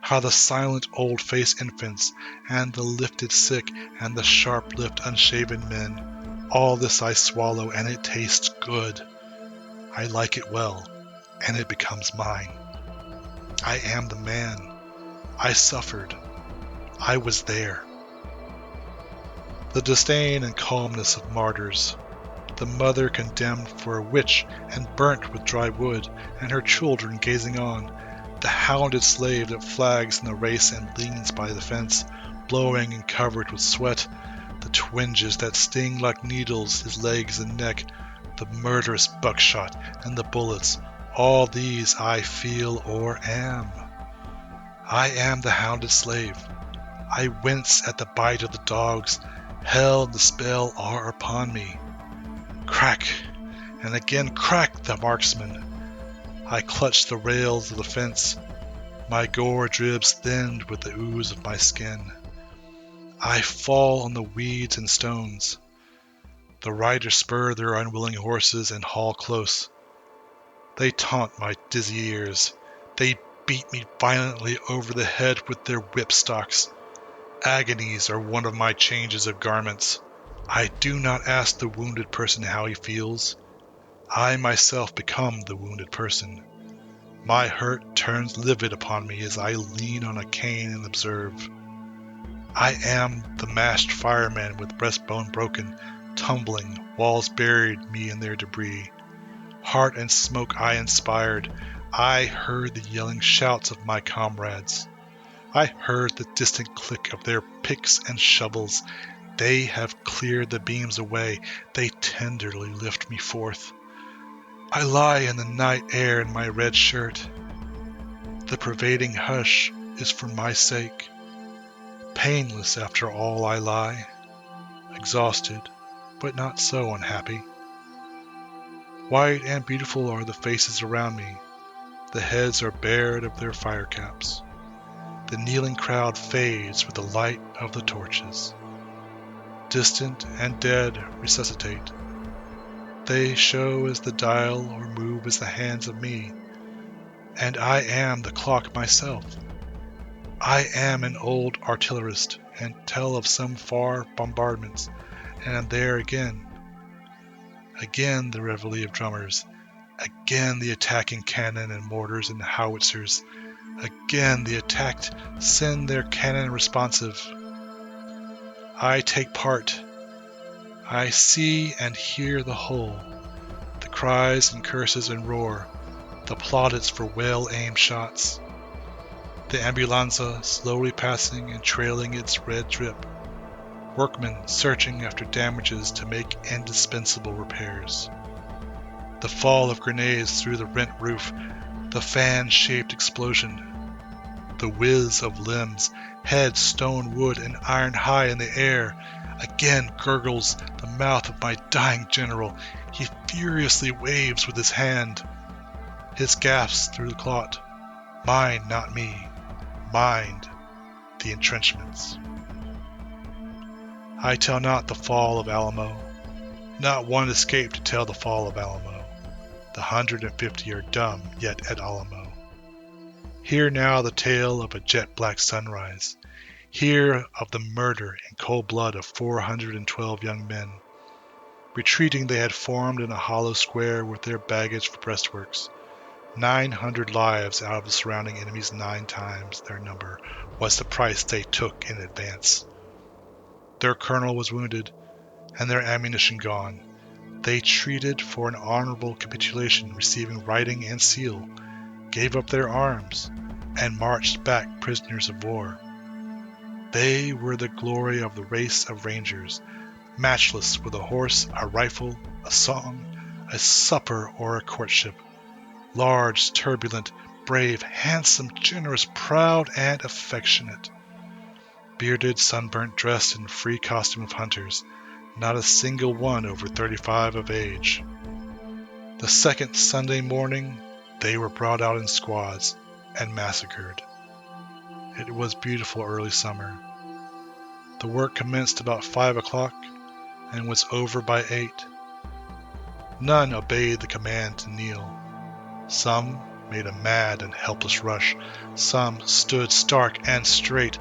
How the silent old-faced infants, and the lifted sick, and the sharp-lipped unshaven men, all this I swallow, and it tastes good. I like it well, and it becomes mine. I am the man. I suffered. I was there. The disdain and calmness of martyrs. The mother condemned for a witch and burnt with dry wood, and her children gazing on. The hounded slave that flags in the race and leans by the fence, blowing and covered with sweat. The twinges that sting like needles his legs and neck. The murderous buckshot and the bullets. All these I feel or am. I am the hounded slave. I wince at the bite of the dogs. Hell and the spell are upon me. Crack, and again crack the marksman. I clutch the rails of the fence. My gore dribs thinned with the ooze of my skin. I fall on the weeds and stones. The riders spur their unwilling horses and haul close. They taunt my dizzy ears. They beat me violently over the head with their whipstocks. Agonies are one of my changes of garments. I do not ask the wounded person how he feels. I myself become the wounded person. My hurt turns livid upon me as I lean on a cane and observe. I am the mashed fireman with breastbone broken, tumbling, walls buried me in their debris. Heart and smoke I inspired. I heard the yelling shouts of my comrades. I heard the distant click of their picks and shovels. They have cleared the beams away. They tenderly lift me forth. I lie in the night air in my red shirt. The pervading hush is for my sake. Painless after all I lie, exhausted, but not so unhappy. White and beautiful are the faces around me. The heads are bared of their fire caps. The kneeling crowd fades with the light of the torches. Distant and dead resuscitate. They show as the dial or move as the hands of me. And I am the clock myself. I am an old artillerist, and tell of some far bombardments, and am there again. Again the reveille of drummers. Again the attacking cannon and mortars and howitzers. Again the attacked send their cannon responsive. I take part. I see and hear the whole. The cries and curses and roar. The plaudits for well-aimed shots. The ambulanza slowly passing and trailing its red drip. workmen searching after damages to make indispensable repairs. The fall of grenades through the rent roof, the fan-shaped explosion, the whiz of limbs, head, stone, wood, and iron high in the air. Again gurgles the mouth of my dying general. He furiously waves with his hand. His gasps through the clot. Mind, not me. Mind, the entrenchments. I tell not the fall of Alamo. Not one escaped to tell the fall of Alamo. The 150 are dumb yet at Alamo. Hear now the tale of a jet-black sunrise. Hear of the murder in cold blood of 412 young men. Retreating, they had formed in a hollow square with their baggage for breastworks. 900 lives out of the surrounding enemies, 9 times their number, was the price they took in advance. Their colonel was wounded, and their ammunition gone. They treated for an honorable capitulation, receiving writing and seal, gave up their arms, and marched back prisoners of war. They were the glory of the race of rangers, matchless with a horse, a rifle, a song, a supper, or a courtship. Large, turbulent, brave, handsome, generous, proud, and affectionate. Bearded, sunburnt, dressed in free costume of hunters, not a single one over 35 of age. The second Sunday morning, they were brought out in squads and massacred. It was beautiful early summer. The work commenced about 5 o'clock and was over by 8. None obeyed the command to kneel. Some made a mad and helpless rush. Some stood stark and straight,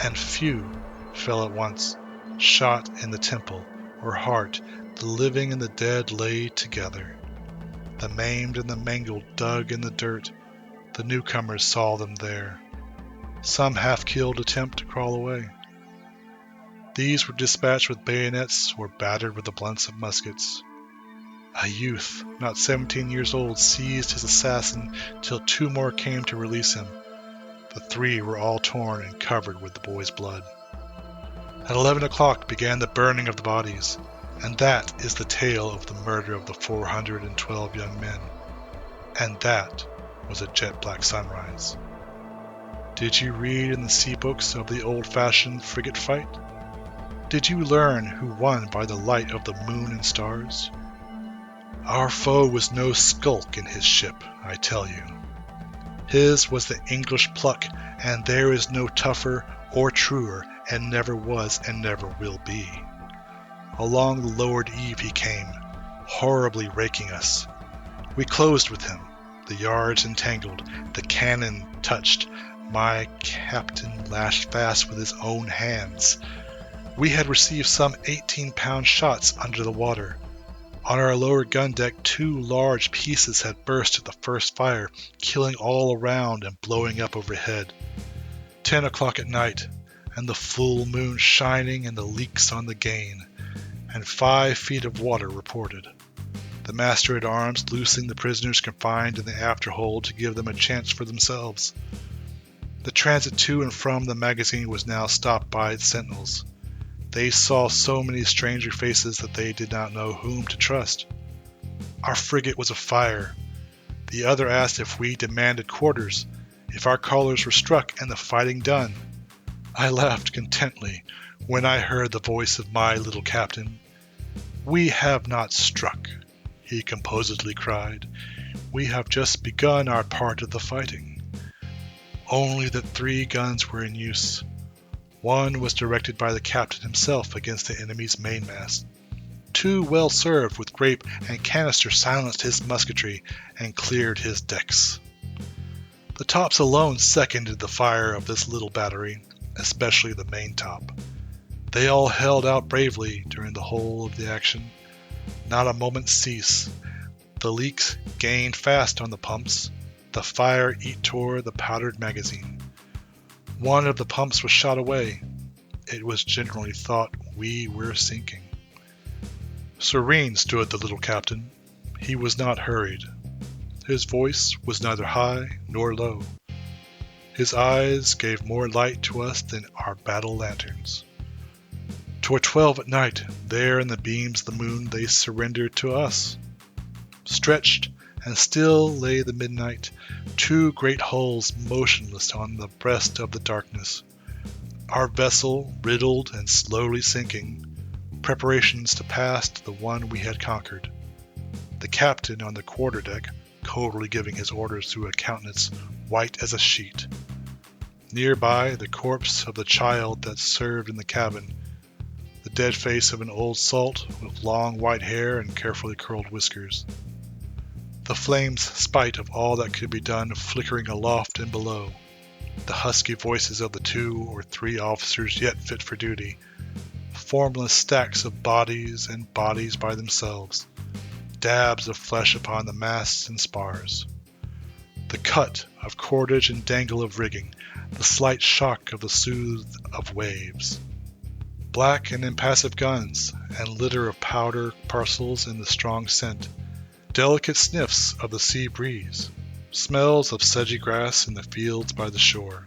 and few fell at once, shot in the temple or heart. The living and the dead lay together. The maimed and the mangled dug in the dirt. The newcomers saw them there. Some half-killed attempt to crawl away. These were dispatched with bayonets or battered with the blunts of muskets. A youth, not 17 years old, seized his assassin till 2 more came to release him. The 3 were all torn and covered with the boy's blood. At 11 o'clock began the burning of the bodies, and that is the tale of the murder of the 412 young men. And that was a jet-black sunrise. Did you read in the sea books of the old-fashioned frigate fight? Did you learn who won by the light of the moon and stars? Our foe was no skulk in his ship, I tell you. His was the English pluck, and there is no tougher or truer, and never was and never will be. Along the lowered eve he came, horribly raking us. We closed with him, the yards entangled, the cannon touched. My captain lashed fast with his own hands. We had received some 18-pound shots under the water. On our lower gun deck 2 large pieces had burst at the first fire, killing all around and blowing up overhead. 10 o'clock at night, and the full moon shining and the leaks on the gain, and 5 feet of water reported. The master-at-arms loosing the prisoners confined in the afterhold to give them a chance for themselves. The transit to and from the magazine was now stopped by its sentinels. They saw so many stranger faces that they did not know whom to trust. Our frigate was afire. The other asked if we demanded quarters, if our colors were struck and the fighting done. I laughed contentedly when I heard the voice of my little captain. "We have not struck," he composedly cried. "We have just begun our part of the fighting." Only that 3 guns were in use. One was directed by the captain himself against the enemy's mainmast. 2 well served with grape and canister silenced his musketry and cleared his decks. The tops alone seconded the fire of this little battery, especially the maintop. They all held out bravely during the whole of the action. Not a moment ceased. The leaks gained fast on the pumps. The fire eat tore the powdered magazine. One of the pumps was shot away. It was generally thought we were sinking. Serene stood the little captain. He was not hurried. His voice was neither high nor low. His eyes gave more light to us than our battle lanterns. Toward 12 at night, there in the beams of the moon, they surrendered to us. Stretched and still lay the midnight, two great hulls motionless on the breast of the darkness. Our vessel riddled and slowly sinking, preparations to pass to the one we had conquered. The captain on the quarterdeck coldly giving his orders through a countenance white as a sheet. Nearby, the corpse of the child that served in the cabin, the dead face of an old salt with long white hair and carefully curled whiskers. The flames, spite of all that could be done, flickering aloft and below. The husky voices of the 2 or 3 officers yet fit for duty. Formless stacks of bodies and bodies by themselves. Dabs of flesh upon the masts and spars. The cut of cordage and dangle of rigging, the slight shock of the soothe of waves. Black and impassive guns, and litter of powder parcels in the strong scent. Delicate sniffs of the sea breeze. Smells of sedgy grass in the fields by the shore.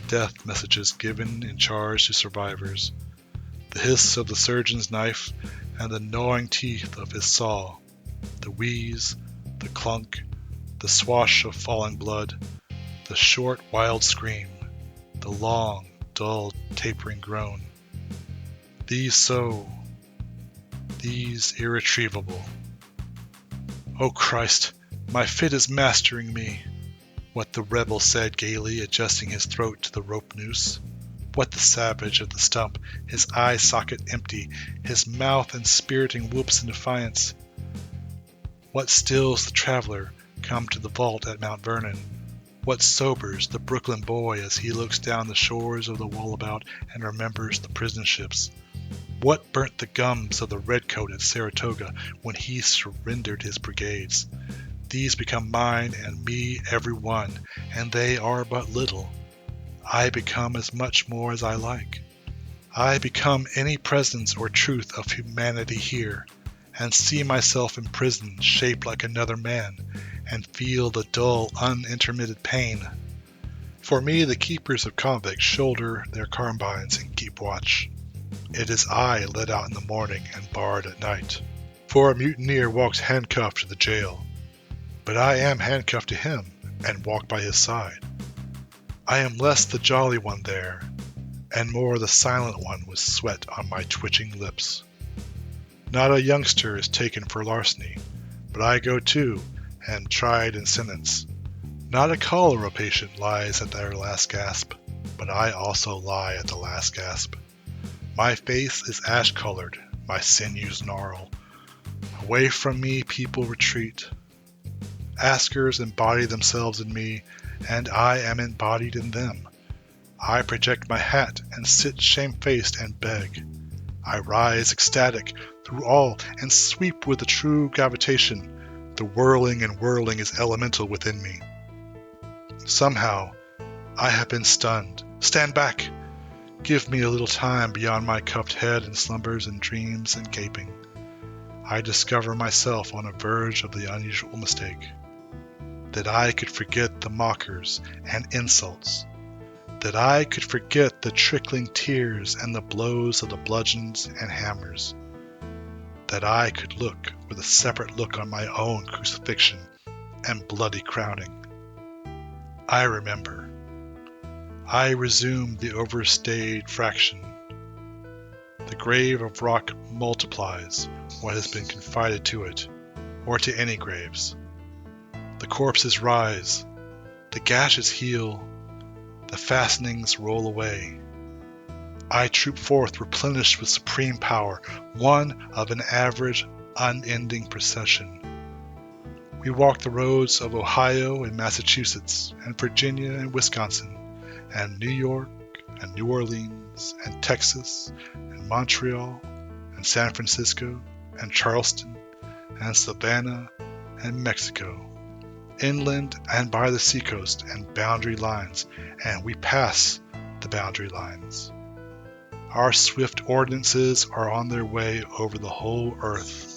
Death messages given in charge to survivors. The hiss of the surgeon's knife and the gnawing teeth of his saw. The wheeze, the clunk, the swash of falling blood, the short, wild scream, the long, dull, tapering groan. These so, these irretrievable. O Christ, my fit is mastering me. What the rebel said gaily, adjusting his throat to the rope noose. What the savage of the stump, his eye socket empty, his mouth inspiriting whoops in defiance. What stills the traveler come to the vault at Mount Vernon? What sobers the Brooklyn boy as he looks down the shores of the Wallabout and remembers the prison ships? What burnt the gums of the redcoat at Saratoga when he surrendered his brigades? These become mine and me every one, and they are but little. I become as much more as I like. I become any presence or truth of humanity here, and see myself imprisoned, shaped like another man, and feel the dull, unintermitted pain. For me, the keepers of convicts shoulder their carbines and keep watch. It is I let out in the morning and barred at night. For a mutineer walks handcuffed to the jail, but I am handcuffed to him and walk by his side. I am less the jolly one there, and more the silent one with sweat on my twitching lips. Not a youngster is taken for larceny, but I go too, and tried and sentenced. Not a cholera patient lies at their last gasp, but I also lie at the last gasp. My face is ash-colored, my sinews gnarl. Away from me people retreat. Askers embody themselves in me, and I am embodied in them. I project my hat and sit shamefaced and beg. I rise ecstatic through all and sweep with a true gravitation. The whirling and whirling is elemental within me. Somehow, I have been stunned. Stand back! Give me a little time beyond my cupped head and slumbers and dreams and gaping. I discover myself on a verge of the unusual mistake. That I could forget the mockers and insults. That I could forget the trickling tears and the blows of the bludgeons and hammers. That I could look with a separate look on my own crucifixion and bloody crowning. I remember. I resume the overstayed fraction. The grave of rock multiplies what has been confided to it, or to any graves. The corpses rise, the gashes heal, the fastenings roll away. I troop forth replenished with supreme power, one of an average, unending procession. We walk the roads of Ohio and Massachusetts, and Virginia and Wisconsin, and New York, and New Orleans, and Texas, and Montreal, and San Francisco, and Charleston, and Savannah, and Mexico, inland and by the seacoast and boundary lines, and we pass the boundary lines. Our swift ordinances are on their way over the whole earth.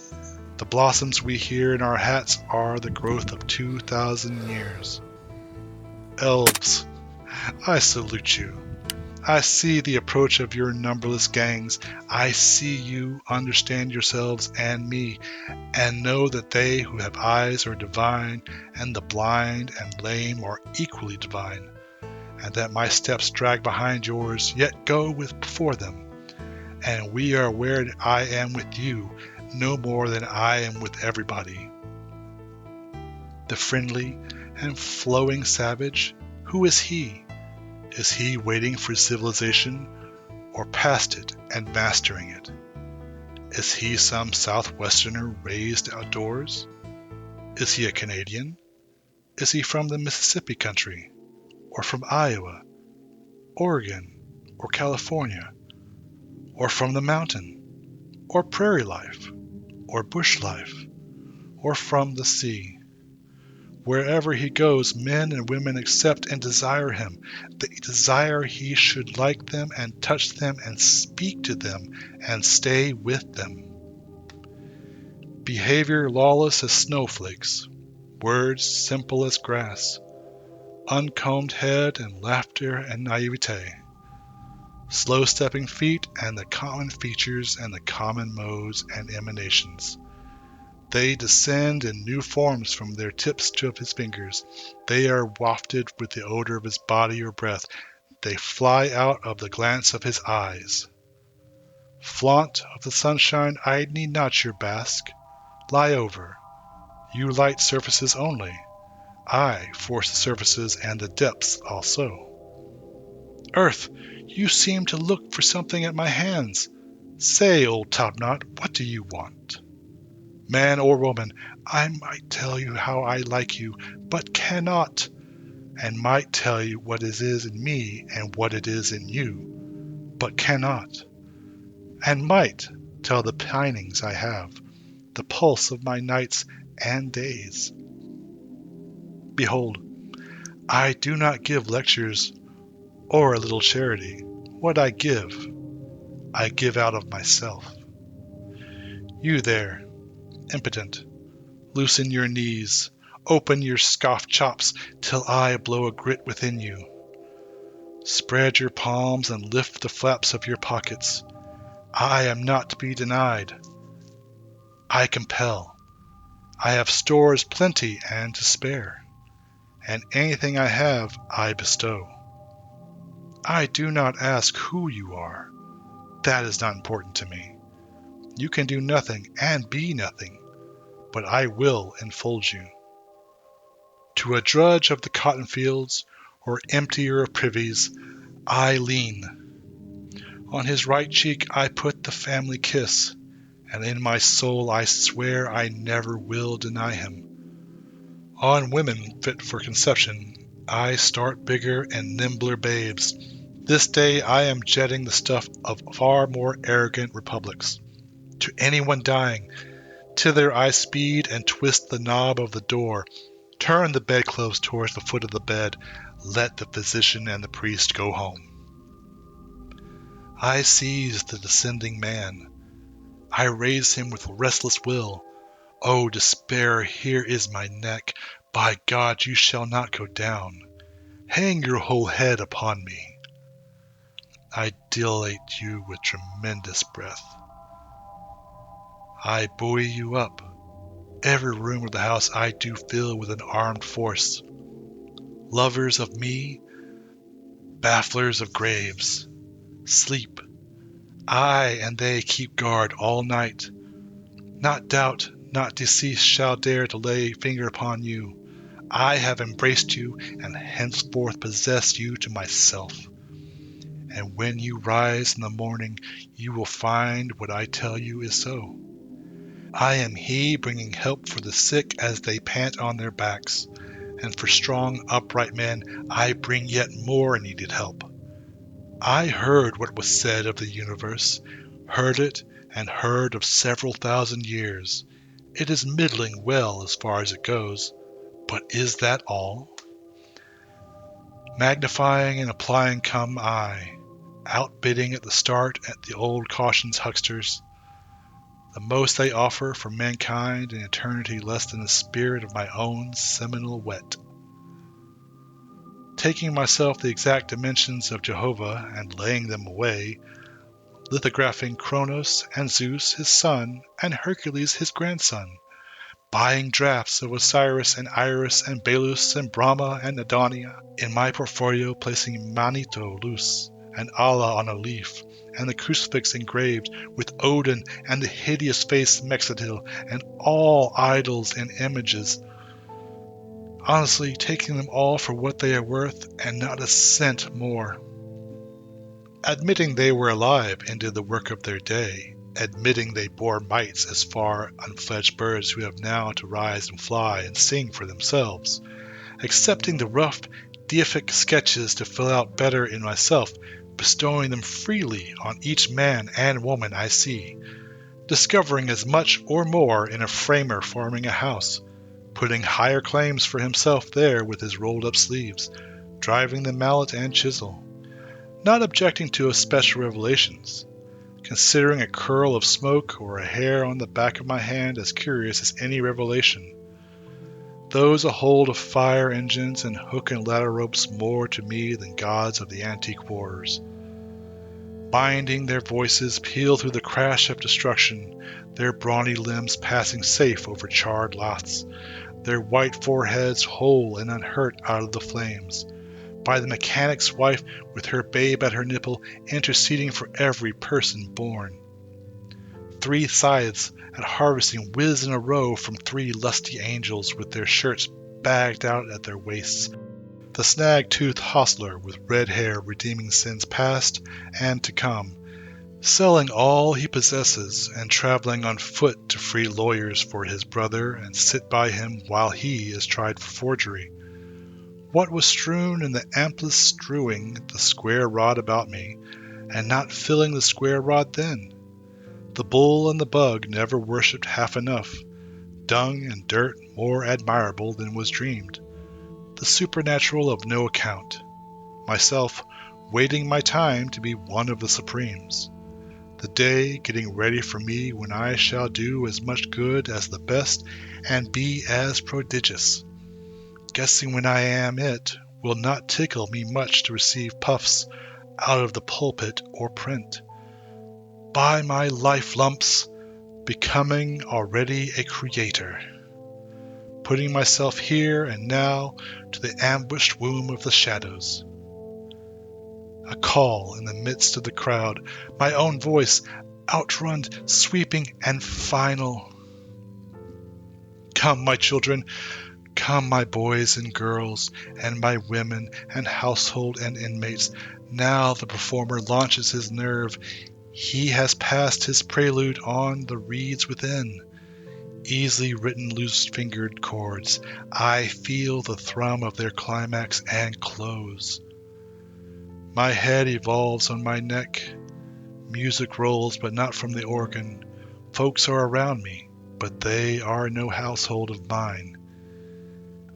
The blossoms we hear in our hats are the growth of 2,000 years. Elves, I salute you. I see the approach of your numberless gangs. I see you understand yourselves and me, and know that they who have eyes are divine, and the blind and lame are equally divine, and that my steps drag behind yours, yet go with before them. And we are where I am with you, no more than I am with everybody. The friendly and flowing savage, who is he? Is he waiting for civilization, or past it and mastering it? Is he some Southwesterner raised outdoors? Is he a Canadian? Is he from the Mississippi country, or from Iowa, Oregon, or California, or from the mountain, or prairie life, or bush life, or from the sea? Wherever he goes, men and women accept and desire him. They desire he should like them and touch them and speak to them and stay with them. Behavior lawless as snowflakes, words simple as grass, uncombed head and laughter and naivete, slow-stepping feet and the common features and the common modes and emanations. They descend in new forms from their tips to his fingers. They are wafted with the odor of his body or breath. They fly out of the glance of his eyes. Flaunt of the sunshine, I need not your bask. Lie over. You light surfaces only. I force the surfaces and the depths also. Earth, you seem to look for something at my hands. Say, old topknot, what do you want? Man or woman, I might tell you how I like you, but cannot, and might tell you what it is in me and what it is in you, but cannot, and might tell the pinings I have, the pulse of my nights and days. Behold, I do not give lectures or a little charity. What I give out of myself. You there, impotent, loosen your knees, open your scoffed chops till I blow a grit within you. Spread your palms and lift the flaps of your pockets. I am not to be denied. I compel. I have stores plenty and to spare, and anything I have I bestow. I do not ask who you are. That is not important to me. You can do nothing and be nothing, but I will enfold you. To a drudge of the cotton fields, or emptier of privies, I lean. On his right cheek I put the family kiss, and in my soul I swear I never will deny him. On women fit for conception, I start bigger and nimbler babes. This day I am jetting the stuff of far more arrogant republics. To anyone dying, thither I speed and twist the knob of the door. Turn the bedclothes towards the foot of the bed. Let the physician and the priest go home. I seize the descending man. I raise him with restless will. Oh, despair, here is my neck. By God, you shall not go down. Hang your whole head upon me. I dilate you with tremendous breath. I buoy you up. Every room of the house I do fill with an armed force. Lovers of me, bafflers of graves, sleep. I and they keep guard all night. Not doubt, not decease shall dare to lay finger upon you. I have embraced you and henceforth possess you to myself. And when you rise in the morning, you will find what I tell you is so. I am he bringing help for the sick as they pant on their backs, and for strong, upright men I bring yet more needed help. I heard what was said of the universe, heard it and heard of several thousand years. It is middling well as far as it goes, but is that all? Magnifying and applying come I, outbidding at the start at the old cautions hucksters. The most they offer for mankind in eternity less than the spirit of my own seminal wet. taking myself the exact dimensions of Jehovah and laying them away, lithographing Kronos and Zeus his son and Hercules his grandson, buying drafts of Osiris and Iris and Belus and Brahma and Adonia, in my portfolio placing Manito loose and Allah on a leaf, and the crucifix engraved with Odin and the hideous-faced Mexitl and all idols and images, honestly taking them all for what they are worth and not a cent more. Admitting they were alive and did the work of their day, admitting they bore mites as far unfledged birds who have now to rise and fly and sing for themselves, accepting the rough, deific sketches to fill out better in myself, bestowing them freely on each man and woman I see, discovering as much or more in a framer farming a house, putting higher claims for himself there with his rolled-up sleeves, driving the mallet and chisel, not objecting to special revelations, considering a curl of smoke or a hair on the back of my hand as curious as any revelation, those a hold of fire engines and hook and ladder ropes more to me than gods of the antique wars, binding their voices peal through the crash of destruction, their brawny limbs passing safe over charred lots, their white foreheads whole and unhurt out of the flames, by the mechanic's wife with her babe at her nipple interceding for every person born. 3 scythes at harvesting whiz in a row from 3 lusty angels with their shirts bagged out at their waists, the snag-toothed hostler with red hair redeeming sins past and to come, selling all he possesses and traveling on foot to free lawyers for his brother and sit by him while he is tried for forgery. What was strewn in the amplest strewing the square rod about me, and not filling the square rod then? The bull and the bug never worshipped half enough, dung and dirt more admirable than was dreamed, the supernatural of no account, myself waiting my time to be one of the supremes, the day getting ready for me when I shall do as much good as the best and be as prodigious. Guessing when I am it will not tickle me much to receive puffs out of the pulpit or print. By my life lumps, becoming already a creator, putting myself here and now to the ambushed womb of the shadows. A call in the midst of the crowd, my own voice, outrun, sweeping and final. Come, my children, come, my boys and girls, and my women and household and inmates. Now the performer launches his nerve. He has passed his prelude on the reeds within. Easily written loose-fingered chords. I feel the thrum of their climax and close. My head evolves on my neck. Music rolls, but not from the organ. Folks are around me, but they are no household of mine.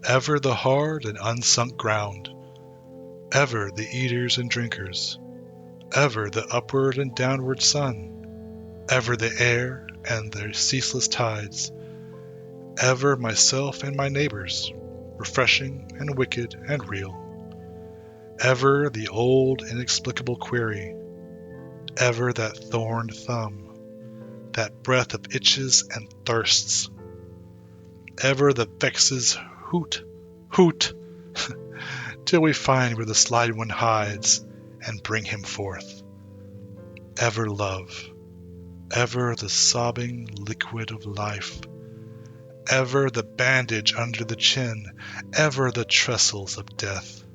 Ever the hard and unsunk ground, ever the eaters and drinkers, ever the upward and downward sun, ever the air and their ceaseless tides, ever myself and my neighbors, refreshing and wicked and real, ever the old inexplicable query, ever that thorned thumb, that breath of itches and thirsts, ever the vexes hoot, hoot, till we find where the sly one hides and bring him forth. Ever love, ever the sobbing liquid of life, ever the bandage under the chin, ever the trestles of death.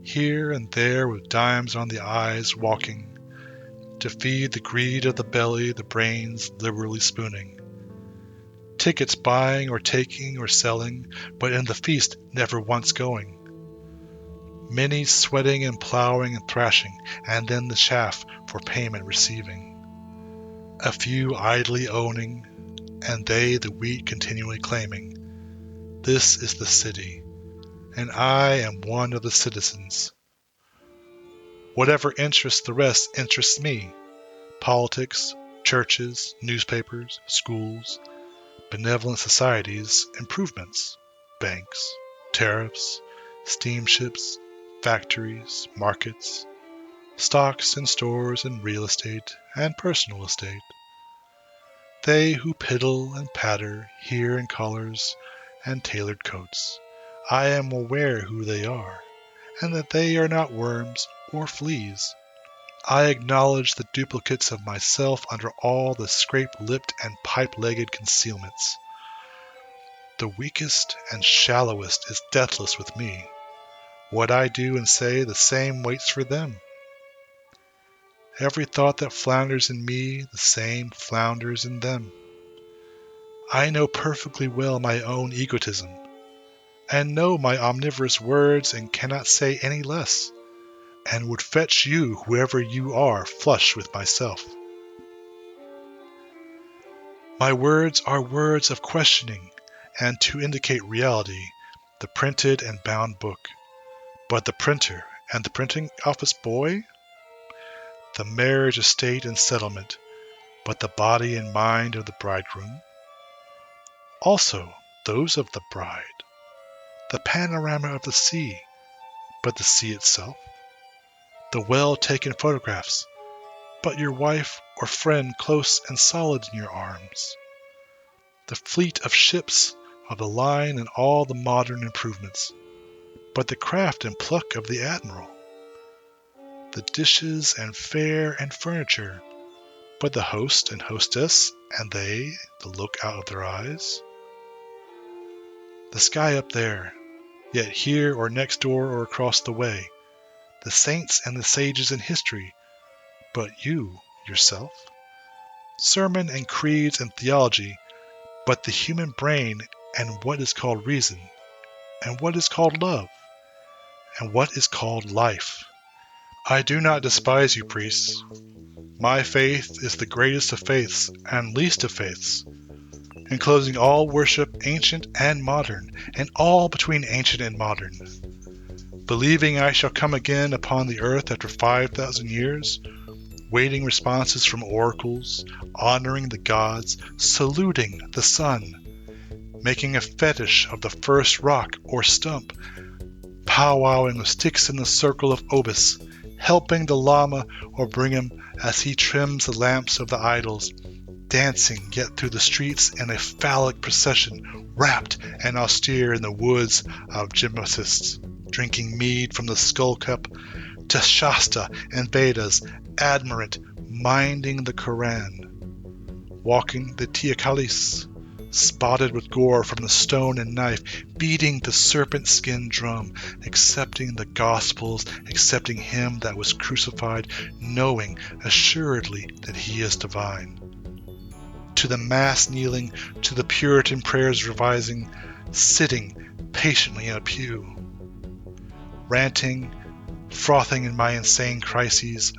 Here and there with dimes on the eyes walking, to feed the greed of the belly, the brains liberally spooning. Tickets buying or taking or selling, but in the feast never once going. Many sweating and plowing and thrashing, and then the chaff for payment receiving. A few idly owning, and they the wheat continually claiming. This is the city, and I am one of the citizens. Whatever interests the rest interests me. Politics, churches, newspapers, schools, benevolent societies, improvements, banks, tariffs, steamships, factories, markets, stocks and stores and real estate and personal estate. They who piddle and patter here in collars and tailored coats, I am aware who they are, and that they are not worms or fleas. I acknowledge the duplicates of myself under all the scrape-lipped and pipe-legged concealments. The weakest and shallowest is deathless with me. What I do and say, the same waits for them. Every thought that flounders in me, the same flounders in them. I know perfectly well my own egotism, and know my omnivorous words, and cannot say any less, and would fetch you, whoever you are, flush with myself. My words are words of questioning, and to indicate reality, the printed and bound book. But the printer and the printing office boy? The marriage estate and settlement, but the body and mind of the bridegroom? Also those of the bride. The panorama of the sea, but the sea itself? The well-taken photographs, but your wife or friend close and solid in your arms? The fleet of ships of the line and all the modern improvements, but the craft and pluck of the admiral? The dishes and fare and furniture, but the host and hostess, and they, the look out of their eyes? The sky up there, yet here or next door or across the way, the saints and the sages in history, but you, yourself? Sermon and creeds and theology, but the human brain and what is called reason, and what is called love, and what is called life. I do not despise you, priests. My faith is the greatest of faiths and least of faiths, enclosing all worship ancient and modern, and all between ancient and modern. Believing I shall come again upon the earth after 5,000 years, waiting responses from oracles, honoring the gods, saluting the sun, making a fetish of the first rock or stump, powwowing with sticks in the circle of Obis, helping the Lama or Brigham as he trims the lamps of the idols, dancing yet through the streets in a phallic procession, wrapped and austere in the woods of gymnasists, drinking mead from the skull cup, to Shasta and Vedas, admirant, minding the Koran, walking the Teocallis, spotted with gore from the stone and knife, beating the serpent skin drum, accepting the Gospels, accepting him that was crucified, knowing assuredly that he is divine. To the Mass kneeling, to the Puritan prayers revising, sitting patiently in a pew, ranting, frothing in my insane crises,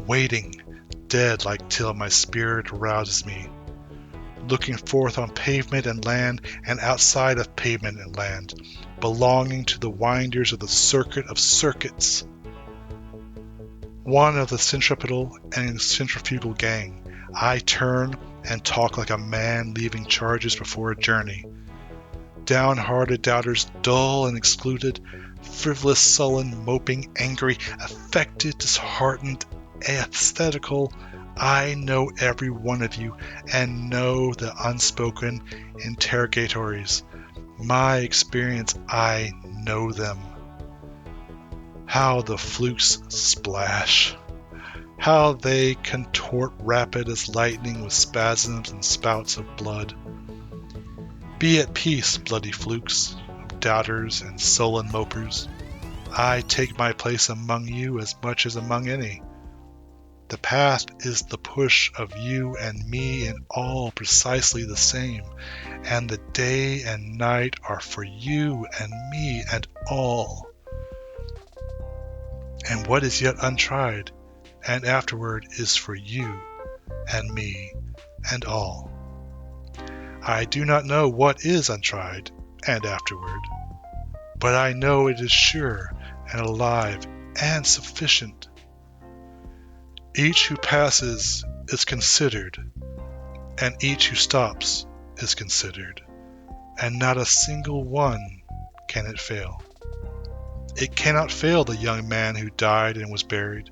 waiting, dead like till my spirit arouses me, looking forth on pavement and land and outside of pavement and land, belonging to the winders of the circuit of circuits, one of the centripetal and centrifugal gang. I turn and talk like a man leaving charges before a journey. Downhearted doubters, dull and excluded, frivolous, sullen, moping, angry, affected, disheartened, aesthetical, I know every one of you, and know the unspoken interrogatories. My experience, I know them. How the flukes splash! How they contort rapid as lightning with spasms and spouts of blood. Be at peace, bloody flukes, of doubters and sullen mopers. I take my place among you as much as among any. The path is the push of you and me in all precisely the same, and the day and night are for you and me and all. And what is yet untried, and afterward is for you and me and all. I do not know what is untried and afterward, but I know it is sure and alive and sufficient. Each who passes is considered, and each who stops is considered, and not a single one can it fail. It cannot fail the young man who died and was buried,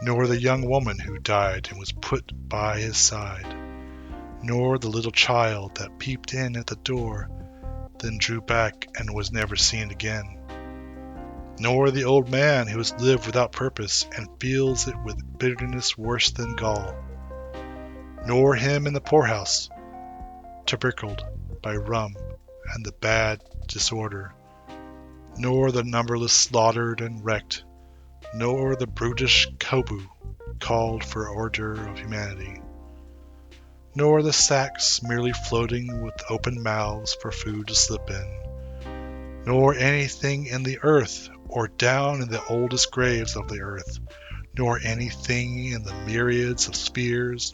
nor the young woman who died and was put by his side, nor the little child that peeped in at the door, then drew back and was never seen again, nor the old man who has lived without purpose and feels it with bitterness worse than gall, nor him in the poorhouse, tubercled by rum and the bad disorder, nor the numberless slaughtered and wrecked, nor the brutish kobu called for order of humanity, nor the sacks merely floating with open mouths for food to slip in, nor anything in the earth or down in the oldest graves of the earth, nor anything in the myriads of spheres,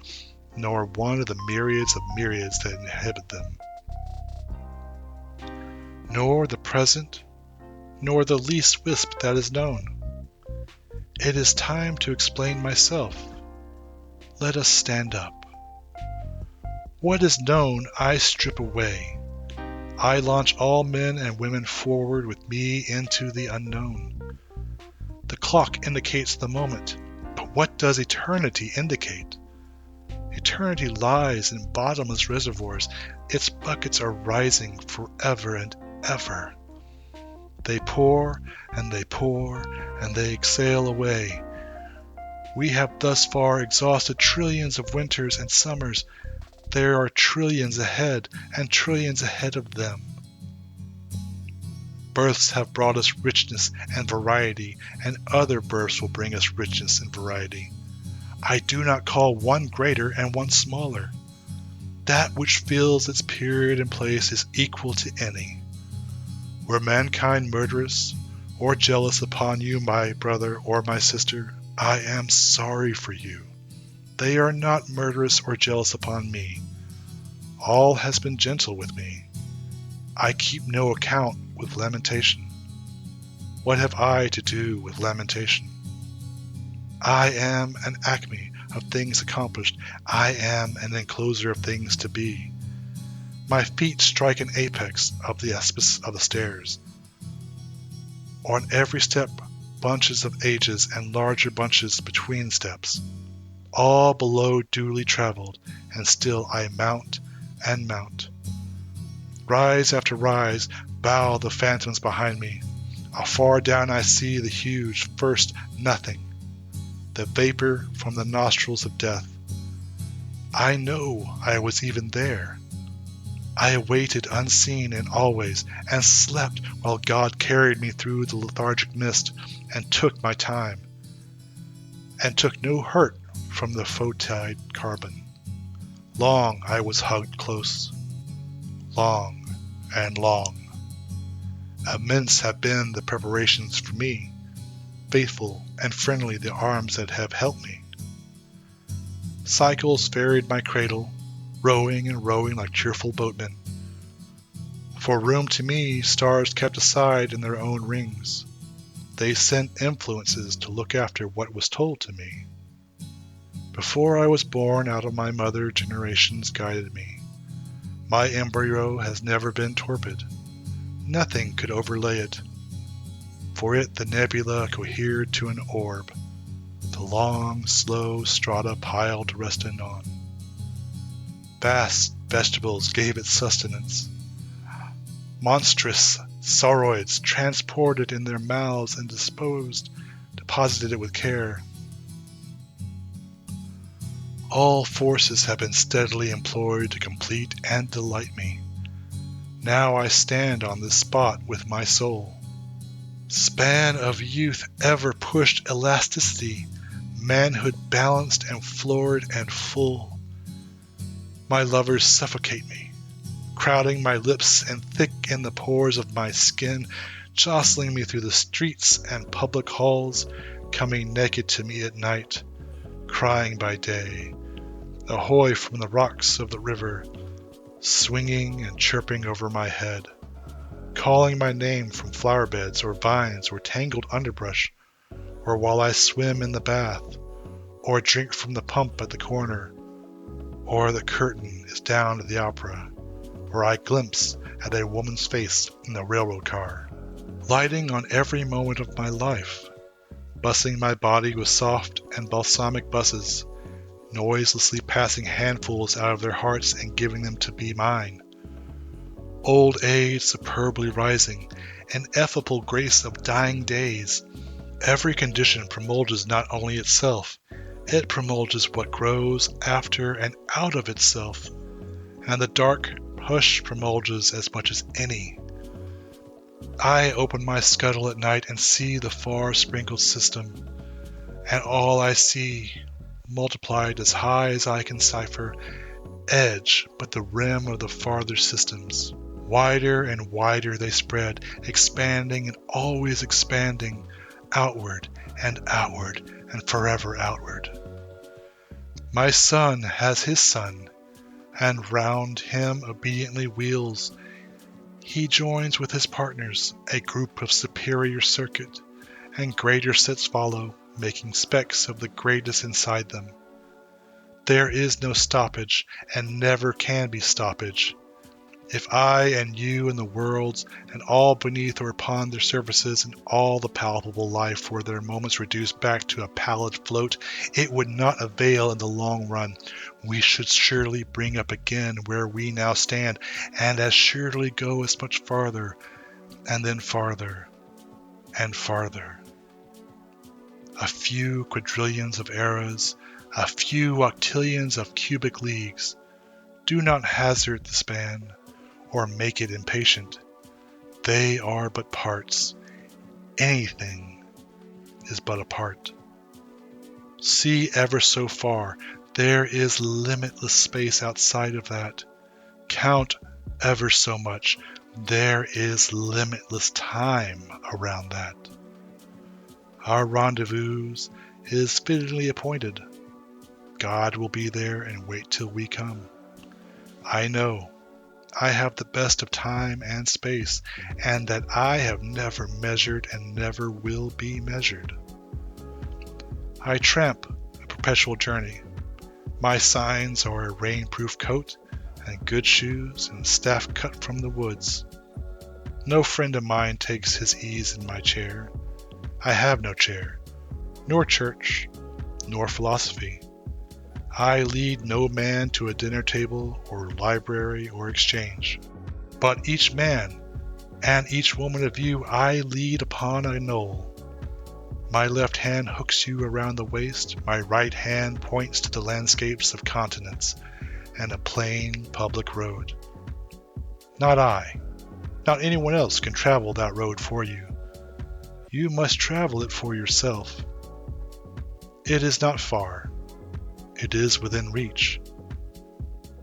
nor one of the myriads of myriads that inhabit them, nor the present, nor the least wisp that is known. It is time to explain myself. Let us stand up. What is known I strip away. I launch all men and women forward with me into the unknown. The clock indicates the moment, but what does eternity indicate? Eternity lies in bottomless reservoirs. Its buckets are rising forever and ever. They pour and they pour and they exhale away. We have thus far exhausted trillions of winters and summers. There are trillions ahead and trillions ahead of them. Births have brought us richness and variety, and other births will bring us richness and variety. I do not call one greater and one smaller. That which fills its period and place is equal to any. Were mankind murderous or jealous upon you, my brother or my sister, I am sorry for you. They are not murderous or jealous upon me. All has been gentle with me. I keep no account with lamentation. What have I to do with lamentation? I am an acme of things accomplished. I am an encloser of things to be. My feet strike an apex of the aspice of the stairs. On every step, bunches of ages and larger bunches between steps, all below duly traveled, and still I mount and mount. Rise after rise bow the phantoms behind me. Afar down I see the huge first nothing, the vapor from the nostrils of death. I know I was even there. I awaited unseen and always, and slept while God carried me through the lethargic mist, and took my time, and took no hurt from the photide carbon. Long I was hugged close, long and long. Immense have been the preparations for me, faithful and friendly the arms that have helped me. Cycles ferried my cradle, rowing and rowing like cheerful boatmen. For room to me, stars kept aside in their own rings. They sent influences to look after what was told to me. Before I was born, out of my mother, generations guided me. My embryo has never been torpid. Nothing could overlay it. For it the nebula cohered to an orb, the long, slow strata piled to rest anon. Vast vegetables gave it sustenance. Monstrous sauroids transported in their mouths and deposited it with care. All forces have been steadily employed to complete and delight me. Now I stand on this spot with my soul. Span of youth ever pushed elasticity, manhood balanced and florid and full. My lovers suffocate me, crowding my lips and thick in the pores of my skin, jostling me through the streets and public halls, coming naked to me at night, crying by day, ahoy from the rocks of the river, swinging and chirping over my head, calling my name from flower beds or vines or tangled underbrush, or while I swim in the bath, or drink from the pump at the corner, or the curtain is down to the opera, or I glimpse at a woman's face in the railroad car. lighting on every moment of my life, bussing my body with soft and balsamic busses, noiselessly passing handfuls out of their hearts and giving them to be mine. Old age superbly rising, an ineffable grace of dying days. Every condition promulges not only itself, it promulges what grows after and out of itself, and the dark hush promulges as much as any. I open my scuttle at night and see the far sprinkled system, and all I see, multiplied as high as I can cipher, edge but the rim of the farther systems. Wider and wider they spread, expanding and always expanding, outward and forever outward. My sun has his sun, and round him obediently wheels. He joins with his partners, a group of superior circuit, and greater sets follow, making specks of the greatest inside them. There is no stoppage, and never can be stoppage. If I and you and the worlds, and all beneath or upon their surfaces, and all the palpable life were their moments reduced back to a pallid float, it would not avail in the long run. We should surely bring up again where we now stand, and as surely go as much farther, and then farther, and farther. A few quadrillions of eras, a few octillions of cubic leagues. Do not hazard the span, or make it impatient. They are but parts. Anything is but a part. See ever so far, there is limitless space outside of that. Count ever so much, there is limitless time around that. Our rendezvous is fittingly appointed. God will be there and wait till we come. I know I have the best of time and space, and that I have never measured and never will be measured. I tramp a perpetual journey. My signs are a rain-proof coat and good shoes and staff cut from the woods. No friend of mine takes his ease in my chair. I have no chair, nor church, nor philosophy. I lead no man to a dinner table or library or exchange. But each man and each woman of you I lead upon a knoll. My left hand hooks you around the waist, my right hand points to the landscapes of continents and a plain public road. Not I, not anyone else can travel that road for you. You must travel it for yourself. It is not far. It is within reach.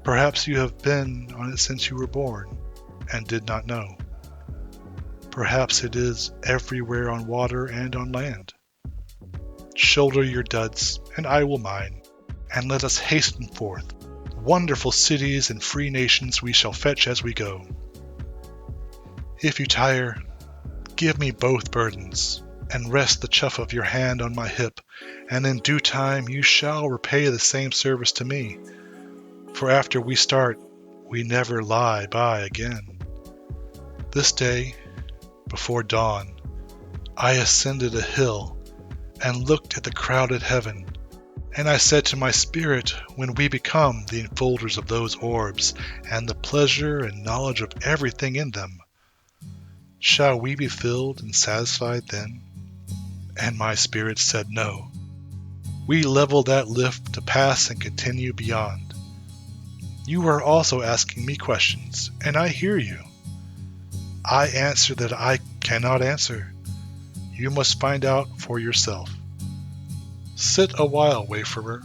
Perhaps you have been on it since you were born and did not know. Perhaps it is everywhere on water and on land. Shoulder your duds, and I will mine, and let us hasten forth. Wonderful cities and free nations we shall fetch as we go. If you tire, give me both burdens, and rest the chuff of your hand on my hip, and in due time you shall repay the same service to me. For after we start, we never lie by again. This day, before dawn, I ascended a hill and looked at the crowded heaven, and I said to my spirit, when we become the enfolders of those orbs, and the pleasure and knowledge of everything in them, shall we be filled and satisfied then? And my spirit said no. We level that lift to pass and continue beyond. You are also asking me questions, and I hear you. I answer that I cannot answer. You must find out for yourself. Sit a while, wayfarer.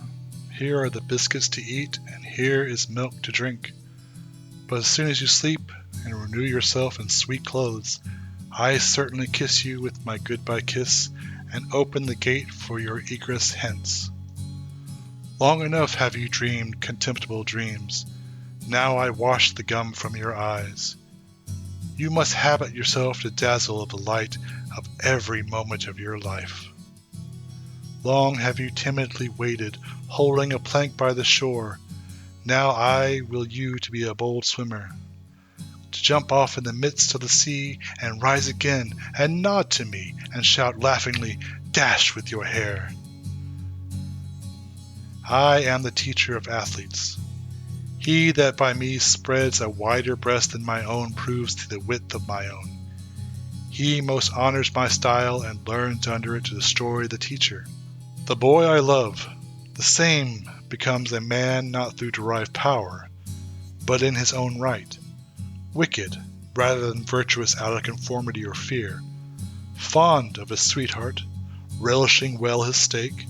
Here are the biscuits to eat, and here is milk to drink. But as soon as you sleep and renew yourself in sweet clothes, I certainly kiss you with my goodbye kiss, and open the gate for your egress hence. Long enough have you dreamed contemptible dreams. Now I wash the gum from your eyes. You must habit yourself to dazzle of the light of every moment of your life. Long have you timidly waited, holding a plank by the shore. Now I will you to be a bold swimmer. to jump off in the midst of the sea and rise again and nod to me and shout laughingly, "Dash with your hair." I am the teacher of athletes. He that by me spreads a wider breast than my own proves to the width of my own. He most honors my style and learns under it to destroy the teacher. The boy I love, the same becomes a man not through derived power, but in his own right, wicked rather than virtuous out of conformity or fear, fond of his sweetheart, relishing well his steak,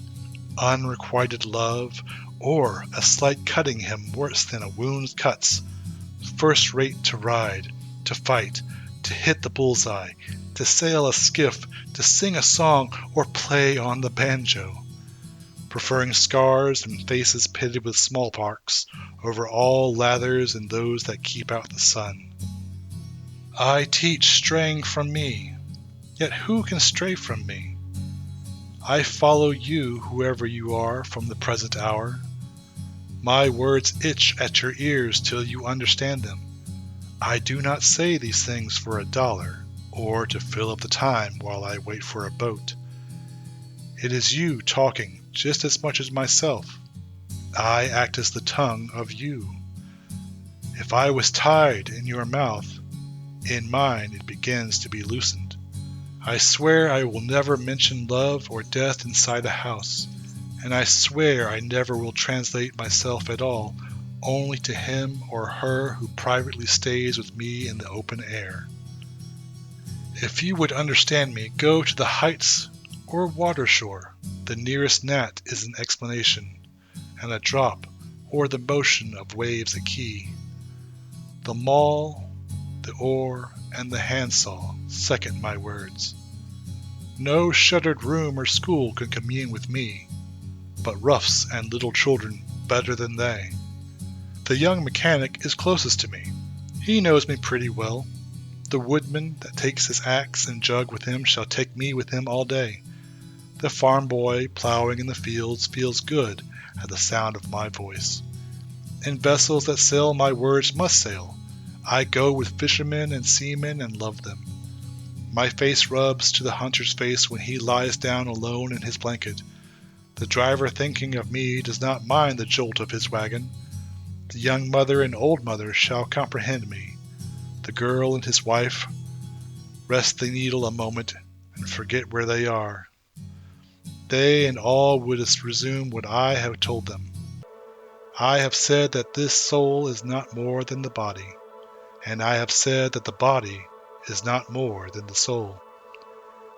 unrequited love, or a slight cutting him worse than a wound cuts, first rate to ride, to fight, to hit the bullseye, to sail a skiff, to sing a song, or play on the banjo, preferring scars and faces pitted with smallpox over all lathers and those that keep out the sun. I teach straying from me, yet who can stray from me? I follow you, whoever you are, from the present hour. My words itch at your ears till you understand them. I do not say these things for $1, or to fill up the time while I wait for a boat. It is you talking just as much as myself. I act as the tongue of you. If I was tied in your mouth, in mine it begins to be loosened. I swear I will never mention love or death inside a house, and I swear I never will translate myself at all, only to him or her who privately stays with me in the open air. If you would understand me, go to the heights or water shore. The nearest gnat is an explanation, and a drop or the motion of waves a key. The maul, the oar, and the handsaw second my words. No shuttered room or school can commune with me, but roughs and little children better than they. The young mechanic is closest to me. He knows me pretty well. The woodman that takes his axe and jug with him shall take me with him all day. The farm boy plowing in the fields feels good at the sound of my voice. In vessels that sail my words must sail. I go with fishermen and seamen and love them. My face rubs to the hunter's face when he lies down alone in his blanket. The driver thinking of me does not mind the jolt of his wagon. The young mother and old mother shall comprehend me. The girl and his wife rest the needle a moment and forget where they are. They and all would resume what I have told them. I have said that this soul is not more than the body, and I have said that the body is not more than the soul.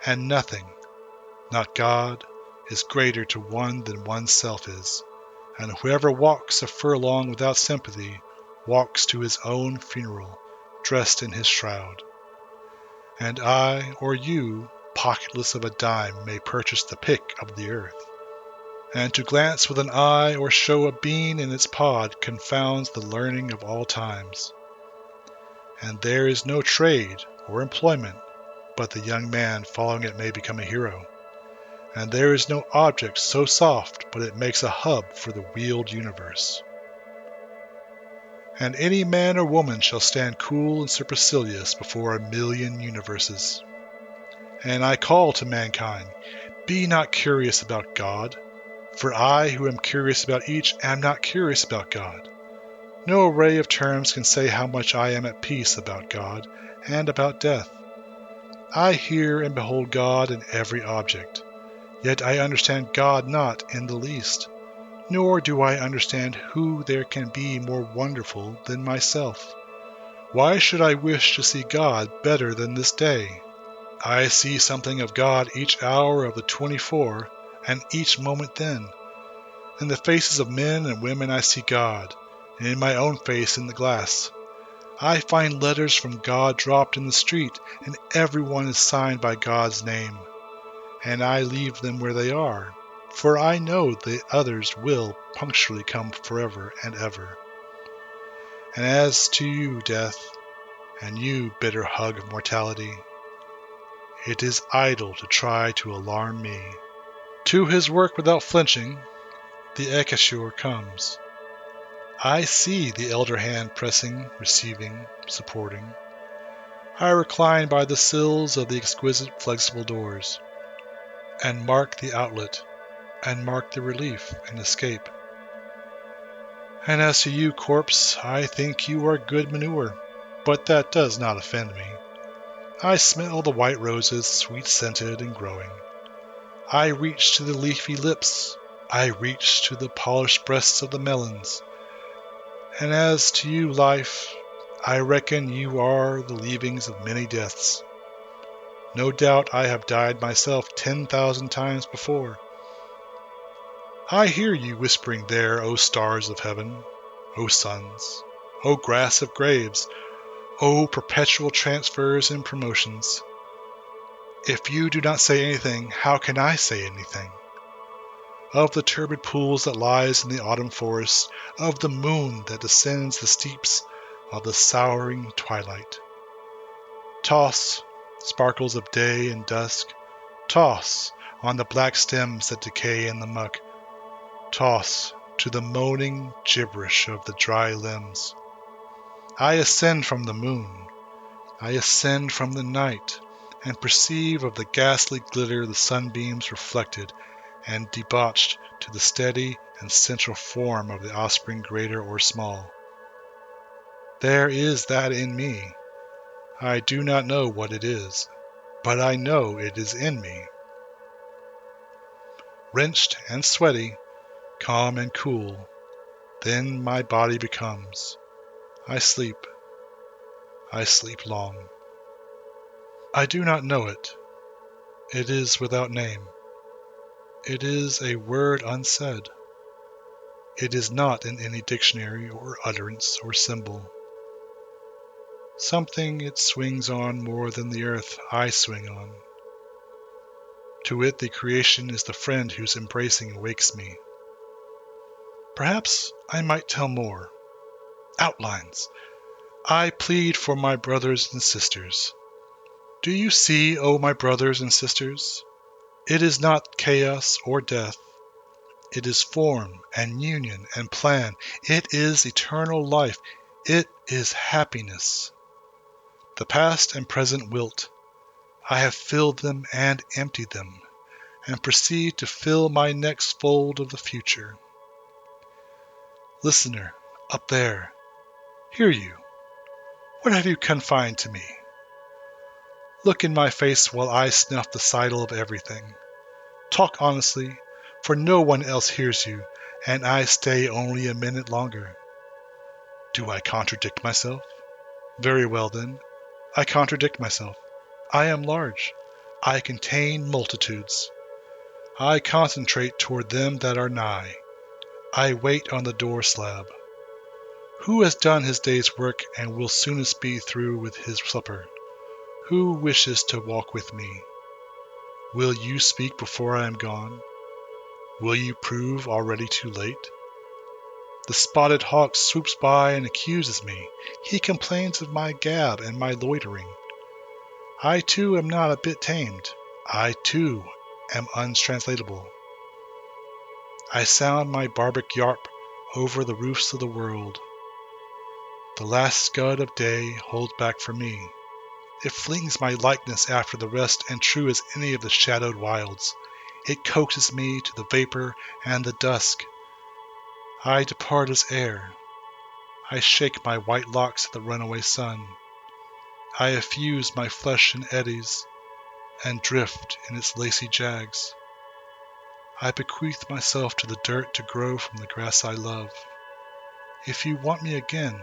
And nothing, not God, is greater to one than oneself is, and whoever walks a furlong without sympathy walks to his own funeral, dressed in his shroud. And I or you, pocketless of a dime, may purchase the pick of the earth. And to glance with an eye or show a bean in its pod confounds the learning of all times. And there is no trade or employment but the young man following it may become a hero. And there is no object so soft but it makes a hub for the wheeled universe. And any man or woman shall stand cool and supercilious before 1,000,000 universes. And I call to mankind, be not curious about God, for I who am curious about each am not curious about God. No array of terms can say how much I am at peace about God and about death. I hear and behold God in every object, yet I understand God not in the least, nor do I understand who there can be more wonderful than myself. Why should I wish to see God better than this day? I see something of God each hour of the 24, and each moment then. In the faces of men and women I see God, and in my own face in the glass. I find letters from God dropped in the street, and every one is signed by God's name. And I leave them where they are, for I know the others will punctually come forever and ever. And as to you, death, and you, bitter hug of mortality, it is idle to try to alarm me. To his work without flinching, the Ekashur comes. I see the elder hand pressing, receiving, supporting. I recline by the sills of the exquisite flexible doors, and mark the outlet, and mark the relief and escape. And as to you, corpse, I think you are good manure, but that does not offend me. I smell the white roses, sweet-scented and growing. I reach to the leafy lips, I reach to the polished breasts of the melons. And as to you, life, I reckon you are the leavings of many deaths. No doubt I have died myself 10,000 times before. I hear you whispering there, O stars of heaven, O suns, O grass of graves, O perpetual transfers and promotions. If you do not say anything, how can I say anything? Of the turbid pools that lies in the autumn forest, of the moon that descends the steeps of the souring twilight. Toss, sparkles of day and dusk, toss on the black stems that decay in the muck, toss to the moaning gibberish of the dry limbs. I ascend from the moon, I ascend from the night, and perceive of the ghastly glitter the sunbeams reflected and debauched to the steady and central form of the offspring greater or small. There is that in me. I do not know what it is, but I know it is in me. Wrenched and sweaty, calm and cool, then my body becomes. I sleep long. I do not know it. It is without name. It is a word unsaid. It is not in any dictionary or utterance or symbol. Something it swings on more than the earth I swing on. To it the creation is the friend whose embracing awakes me. Perhaps I might tell more. Outlines. I plead for my brothers and sisters. Do you see, O my brothers and sisters? It is not chaos or death. It is form and union and plan. It is eternal life. It is happiness. The past and present wilt. I have filled them and emptied them, and proceed to fill my next fold of the future. Listener, up there, hear you. What have you confined to me? Look in my face while I snuff the sidle of everything. Talk honestly, for no one else hears you, and I stay only a minute longer. Do I contradict myself? Very well then, I contradict myself. I am large. I contain multitudes. I concentrate toward them that are nigh. I wait on the door slab. Who has done his day's work and will soonest be through with his supper? Who wishes to walk with me? Will you speak before I am gone? Will you prove already too late? The spotted hawk swoops by and accuses me. He complains of my gab and my loitering. I too am not a bit tamed. I too am untranslatable. I sound my barbaric yarp over the roofs of the world. The last scud of day holds back for me. It flings my likeness after the rest, and true as any of the shadowed wilds, it coaxes me to the vapor and the dusk. I depart as air. I shake my white locks at the runaway sun. I effuse my flesh in eddies, and drift in its lacy jags. I bequeath myself to the dirt to grow from the grass I love. If you want me again,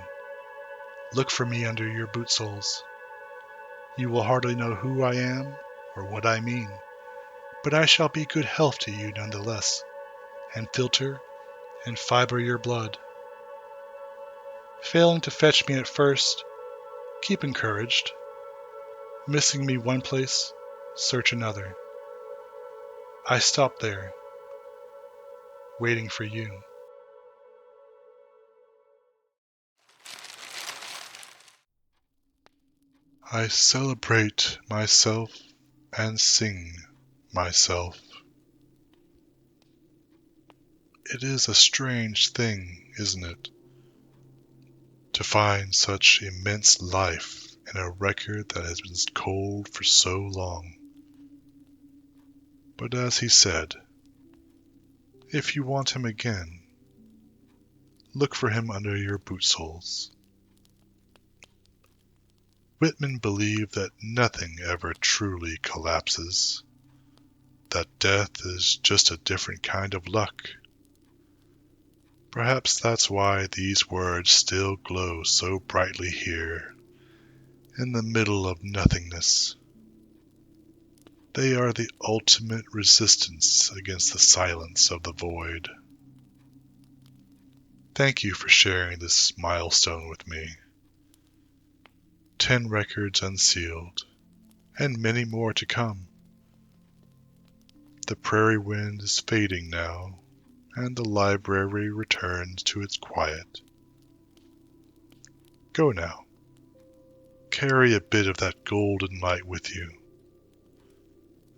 look for me under your boot soles. You will hardly know who I am or what I mean, but I shall be good health to you nonetheless, and filter and fiber your blood. Failing to fetch me at first, keep encouraged. Missing me one place, search another. I stop there, waiting for you. I celebrate myself and sing myself. It is a strange thing, isn't it? to find such immense life in a record that has been cold for so long. But as he said, if you want him again, look for him under your boot soles. Whitman believed that nothing ever truly collapses, that death is just a different kind of luck. Perhaps that's why these words still glow so brightly here, in the middle of nothingness. They are the ultimate resistance against the silence of the void. Thank you for sharing this milestone with me. 10 records unsealed, and many more to come. The prairie wind is fading now, and the library returns to its quiet. Go now. Carry a bit of that golden light with you.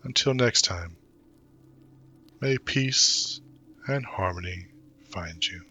Until next time, may peace and harmony find you.